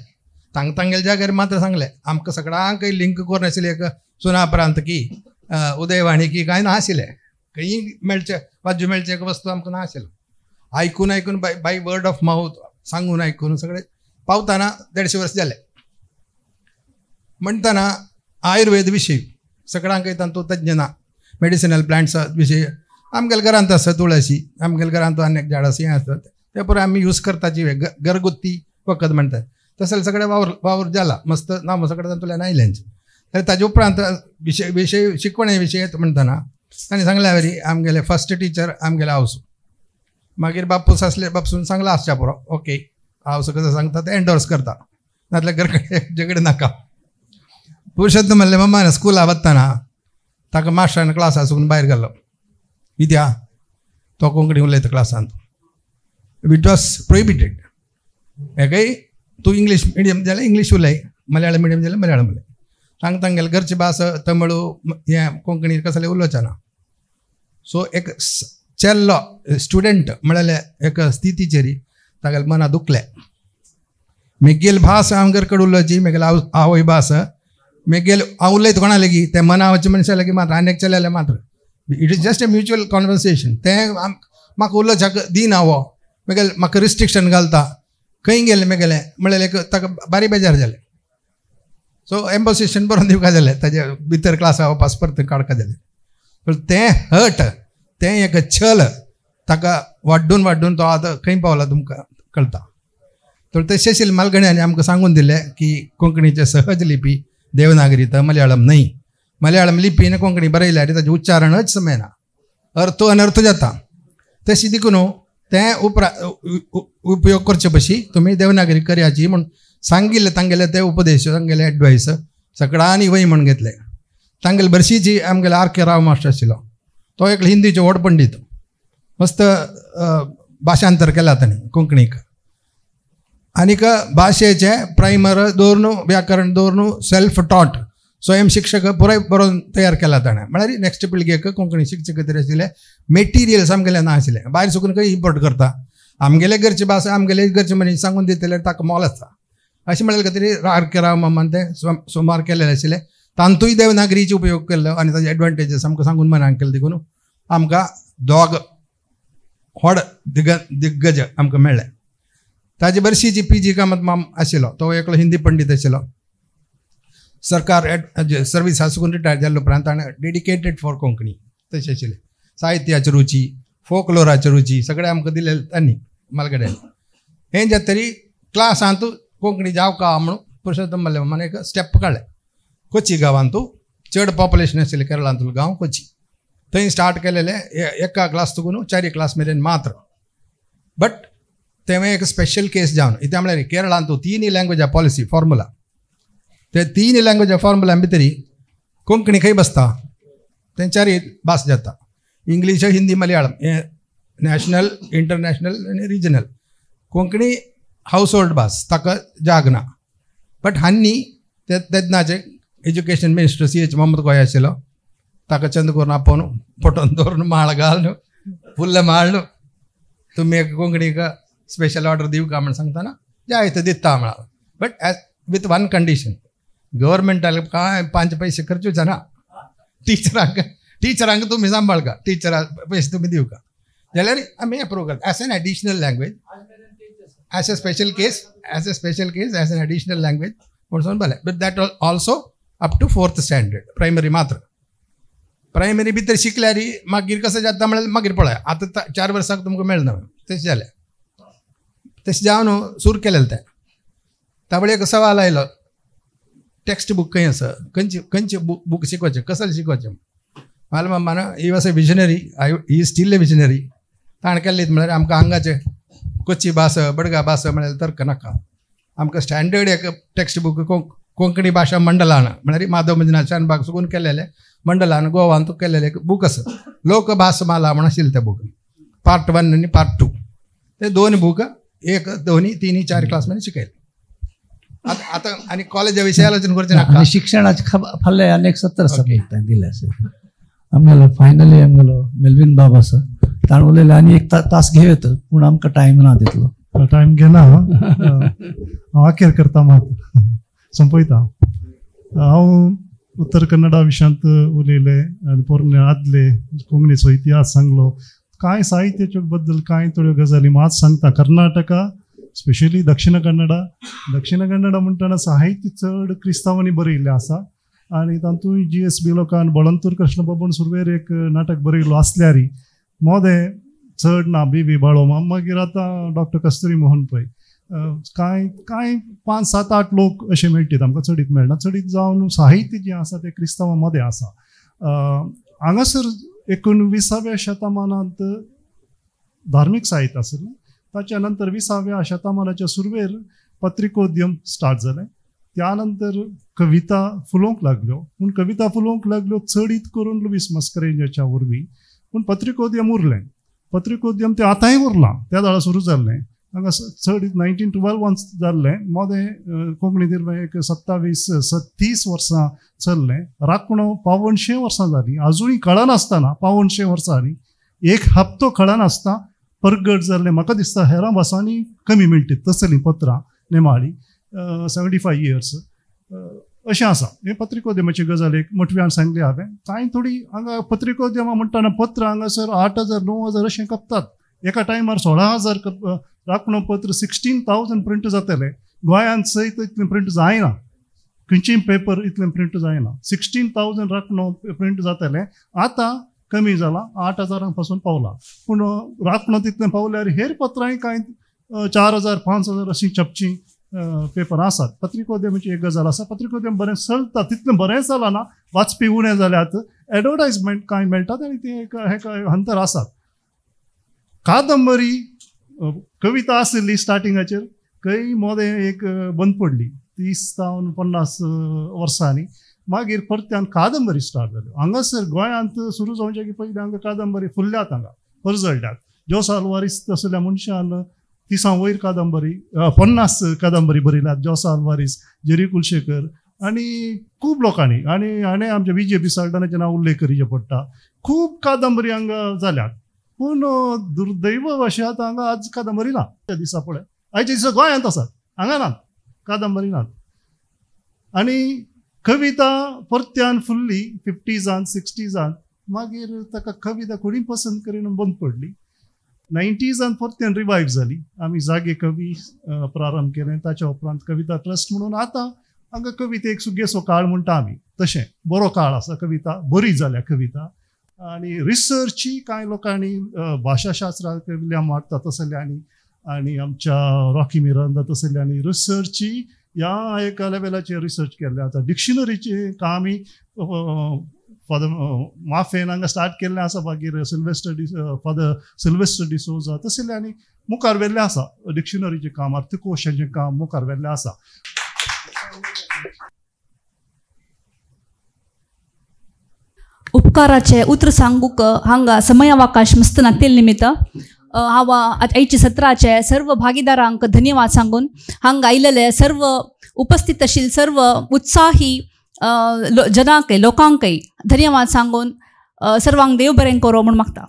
तांगेल्या जाग्यार मात्र सांगलें. आमकां सगळ्यांक लिंक करून नाशिल्लें एक सुना प्रांत की उदयवाणी की कांय नाशिल्लें. खंय मेळचें वाज्य मेळचें एक वस्तू आमकां नाशिल्लो. आयकून बाय वर्ड ऑफ माउथ सांगून आयकून सगळें पावतना 150 वर्स जाले. म्हणटना आयुर्वेद विशीं सगळ्यांक तांतू तज्ञ ना. मेडिसिनल प्लांट्सा विशीं आमगेल्या घरांत आसा तुळशी, आमगेल्या घरांत अनेक झाडां हें आसतात ते पुराय आमी यूज करताची घरगुती वखद म्हणटात. तसले सगळे वावर जाला मस्त नांव सगळे तातूंतल्यान आयल्यांचे. जाल्यार ताजे उपरांत विशय शिकवणे विशय म्हणटना ताणें सांगल्या वरी आमगेले फर्स्ट टिचर आमगेले हावस. मागीर बापूस आसले, बापूसून सांगला आसच्या पुरो ओके हावस कसं सांगता ते एंडोर्स करता, नाजाल्यार घरकडे झगडे नाका. पुरुषोत्तम म्हणलें मम्मान स्कुला वतना ताका मास्टरान क्लासा साकून भायर घालो. कित्याक तो कोंकणी उलयता क्लासांत. It was prohibited. हेकय तूं इंग्लीश मिडियम जाल्यार इंग्लीश उलय, मलयाळम मिडियम जाल्यार मलयाळम उलय. सांगता गेले घरची भास तमिळू हें कोंकणी कसलें उलोवचें ना. सो एक चेल्लो स्टुडंट म्हळ्यार एक स्थितीचेर तागेलें मना दुखलें. मेगेल भास आमगेर कड उलोवची मेगेल आवय भास मेगेल हांव उलयता कोणा लागीं तें मनावचे मनशा लागीं मात्र आनीक चलले मात्र it is just a mutual conversation तें म्हाका उलोवच्याक दिना वो मेगेल म्हाका रिस्ट्रिक्शन घालता खंय गेले मेगेले म्हणलें ताका बारी बेजार जालें सो एम्बोसिशन बरोवन दिवपा जालें ताजे भितर क्लासा वपास परत काडका जालें पूण तें हट तें एक छल ताका वाडून वाडून तो आतां खंय पावला तुमकां कळटा तर ते सेसील मालगण्यानी आमकां सांगून दिलें की कोंकणीचे सहज लिपी देवनागरी मलयाळम न्हय मलयाळम लिपीन कोंकणी बरयल्यार ताजें उच्चारणच समेना अर्थ अनर्थ जाता तशी देखून तें उपयोग करचे पशी तुमी देवनागरी करयाची म्हूण सांगिल्लें तांगेले ते उपदेश तांगेले एडवायस सगळ्यांनी वय म्हूण घेतले तांगेले बरशीची आमगेले आर.के. राव मास्टर आशिल्लो तो एक हिंदीचो व्हड पंडीत मस्त भाशांतर केला ताणें कोंकणीक आनीक भाशेचे प्रायमर दवरून व्याकरण दवरून सेल्फ टॉट स्वयं शिक्षक पुराय बरोवन तयार केला ताणें म्हळ्यार नेक्स्ट पिळगेक कोंकणी शिक्षक तरी आशिल्ले मेटिरियल्स आमगेले ना आशिल्ले भायर सुकून खंय इम्पोर्ट करता आमगेले घरची भास आमगेले घरचे मनीस सांगून दितले ताका मोल आसता अशें म्हळ्यार तरी आर.के. राव मामान ते सुमार केलेले आशिल्ले तांतूय देवनागरीचो उपयोग केल्लो आनी ताजे एडवांटेजीस आमकां सांगून मनाक केले देखून आमकां दोग व्हड दिग्गज आमकां मेळ्ळे ताजे बरशीची पी.जी. कामत माम आशिल्लो तो एकलो हिंदी पंडीत आशिल्लो सरकार सर्वीस हांसून रिटायर जाल्लो उपरांत ताणें डेडिकेटेड फॉर कोंकणी तशें आशिल्लें साहित्याची रुची फोकलोराची रुची सगळें आमकां दिलें तांणी मालगड्यांनी हें जाता तरी क्लासांत कोंकणी जावका म्हणून पुरुषोत्तम मल्ल्यान एक स्टेप काडलें कोची गांवांत चड पॉप्युलेशन आशिल्लें केरळांतलो गांव कोची थंय स्टार्ट केलेले एका क्लास तुकून 4 क्लास मेरेन मात्र बट तें एक स्पेशल केस जावन इथे म्हळ्यार केरळांत 3 लँग्वेजा पॉलिसी फॉर्मुला ते 3 लँग्वेजा फॉर्मुला भितर कोंकणी खंय बसता तें 4 भास जाता इंग्लीश हिंदी मलयाळम हे नॅशनल इंटरनॅशनल आनी रिजनल कोंकणी हावस होल्ड भास ताका जाग ना बट हांनी तेन्नाचे एज्युकेशन मिनिस्टर C.H. मोहम्मद कोय आशिल्लो ताका चंद करून आपोवन पोटोन दवरून माळ घाल फुल्ल माळ तुमी एक कोंकणीक स्पेशल ऑर्डर दिवं का म्हण सांगतना जाय ते दिता म्हळा but as with one condition गव्हर्मेंटाक कांय 5 पैसे खर्चूचे ना टिचरांक तुमी सांबाळका टिचरा पैसे तुमी दिवं का जाल्यार आमी अप्रूव करता as an additional language as a special case as an additional language म्हणून भले but that also up to 4th standard primary मात्र प्रायमरी भितर शिकल्यार मागीर कशें जाता म्हळ्यार मागीर पळय आतां 4 वर्सांक तुमकां मेळना तशें जालें तशें जावन सुरू केलेलें तें तावळे एक सवाल आयलो टेक्स्ट बूक खंय आसा खंयचे बूक शिकोवचें कसले शिकोवचें माल मामान he was a visionary he steel A visionary ताणें केल्ली म्हळ्यार आमकां हांगाचे कोची भास बडगा भास म्हळ्यार तर्क नाका आमकां स्टँडर्ड एक टेक्स्ट बूक कोंकणी भाशा मंडलान म्हळ्यार माधव मंजुनाथ शानबाग सुकून केलेले मंडलान गोवांत केलेले एक बूक आसा लोकभास माला म्हण आशिल्लें तें बूक पार्ट 1 आनी पार्ट 2 ते 2 बूक 1 2 3 4 क्लास मेरेन शिकयले आतां आनी कॉलेजा विशयी आलोचना करचें नाका आनी शिक्षणाचे फाल्यां अनेक सत्र सब्जेक्ट दिले आसा आमगेलो फायनली आमगेलो मेल्विन बाब आसा ताणें उलयलें आनी एक तास घेयत पूण आमकां टायम ना तितलो टायम घेना हांव आखेर करता मात संपयता हांव उत्तर कन्नडा विशयांत उलयलें आनी पोरणे आदले कोंकणीचो इतिहास सांगलो कांय साहित्याच्या बद्दल कांय थोड्यो गजाली मात सांगता कर्नाटका स्पेशली दक्षिण कन्नडा म्हणटना साहित्य चड क्रिस्तांवांनी बरयल्लें आसा आनी तातूंय G.S.B. लोकान बळंतूर कृष्णबाबून सुरवेर एक नाटक बरयलो आसल्यारी मोदें चड ना बी बाळो मागीर आतां डॉक्टर कस्तुरी मोहन पै कांय 5, 7, 8 लोक अशे मेळटात आमकां चडीत मेळना चडीत जावन साहित्य जें आसा तें क्रिस्तांवां मदें आसा हांगासर 19व्या शतमानांत धार्मीक साहित्य आशिल्लें ताच्या नंतर 20व्या शतमानाच्या सुरवेर पत्रिकोद्यम स्टार्ट जालें त्या नंतर कविता फुलोवंक लागल्यो पूण कविता फुलोवंक लागल्यो चडीत करून लुईस मस्करेंजाच्या वरवीं पूण पत्रिकोद्यम उरलें पत्रिकोद्यम तें आतांय उरलां त्या वेळा सुरू जाल्लें हांगा चड 1912 जाल्लें मोदें कोंकणींत एक 27-30 वर्सां चल्लें राखणो 55 वर्सां जालीं आजुनूय कळनासतना 55 वर्सांनी एक हप्तो कळनासता परगट जाल्लें म्हाका दिसता हेरां भासांनी कमी मेळटात तसलीं पत्रां नेमाळी 75 years अशें आसा. हे पत्रिकोद्यमाची गजाल एक मोठव्यान सांगली हांवें. कांय थोडी हांगा पत्रिकोद्यमा म्हणटाना पत्र हांगासर 8,000 9,000 अशें कपतात. एका टायमार 16,000 राखणो पत्र 16,000 प्रिंट जातले. गोंयांत सयत इतलें प्रिंट जायना. खंयचीय पेपर इतलें प्रिंट जायना. 16,000 राखणो प्रिंट जातले. आतां कमी जाला, 8,000 पासून पावला. पूण राखणो तितलें पावल्यार हेर पत्रांय कांय 4,000 5,000 अशीं छपचीं पेपर आसात. पत्रिकोद्यमाची एक गजाल आसा. पत्रिकोद्यम बरें चलता, तितलें बरें चलना. वाचपी उणें जाल्यात. एडवर्टायजमेंट कांय मेळटात आनी ते हेका अंतर आसात. कादंबरी कविता आसली स्टार्टिंगाचेर खंय मोदें एक बंद पडली 30 जावन 50 वर्सांनी. मागीर परत्यान कादंबरी स्टार्ट जाल्यो. हांगासर गोंयांत सुरू जावचे की पयलीं हांगा कादंबरी फुल्ल्यात, हांगा परजळ्ळ्यात. जोस आल्वारीस तसल्या मनशान 30 वयर कादंबरी 50 कादंबरी बरयल्यात. जोस आल्वारीस, जेरी कुलशेकर आनी खूब लोकांनी. आनी आमच्या BJP साल्टानाचें नांव उल्लेख करचें पडटा. खूब कादंबरी हांगा जाल्यात. पूण दुर्दैव वशात हांगा आज कादंबरी ना. त्या दिसा पळय आयच्या दिसा गोंयांत आसात, हांगा नात कादंबरी नात. आनी कविता परत्यान फुल्ली 50s 60s. मागीर ताका कविता कोणी पसंत करीन बंद पडली. 90s परत्यान रिवायव जाली. आमी जागे कवी प्रारंभ केलें. ताच्या उपरांत कविता ट्रस्ट म्हणून आतां हांगा कवितेक सुगेसो काळ म्हणटा आमी. तशें बरो काळ आसा. कविता बरी जाल्या कविता. आनी रिसर्ची कांय लोकांनी भाशाशास्त्राक विल्यम वाडटा तसल्यांनी आनी आमच्या रॉकी मिरांदा तसल्यांनी रिसर्ची ह्या एका लेवलाचेर रिसर्च केल्लें. आतां डिक्शनरीचें कामी फादर माफेन हांगा स्टार्ट केल्लें आसा. मागीर फादर सिल्वेस्टर डिसोजा तसल्यांनी मुखार व्हेल्लें आसा. डिक्शनरीचें काम, अर्थकोशाचें काम मुखार व्हेल्लें आसा. उपकाराचे उतर सांगूक हांगा समयावकाश मसतना तेल निमित्त हांव आयच्या सत्राचे सर्व भागीदारांक धन्यवाद सांगून हांगा आयिल्ले सर्व उपस्थित आशिल्ले सर्व उत्साही लोकांकय धन्यवाद सांगून सर्वांक देव बरें करो म्हूण मागता.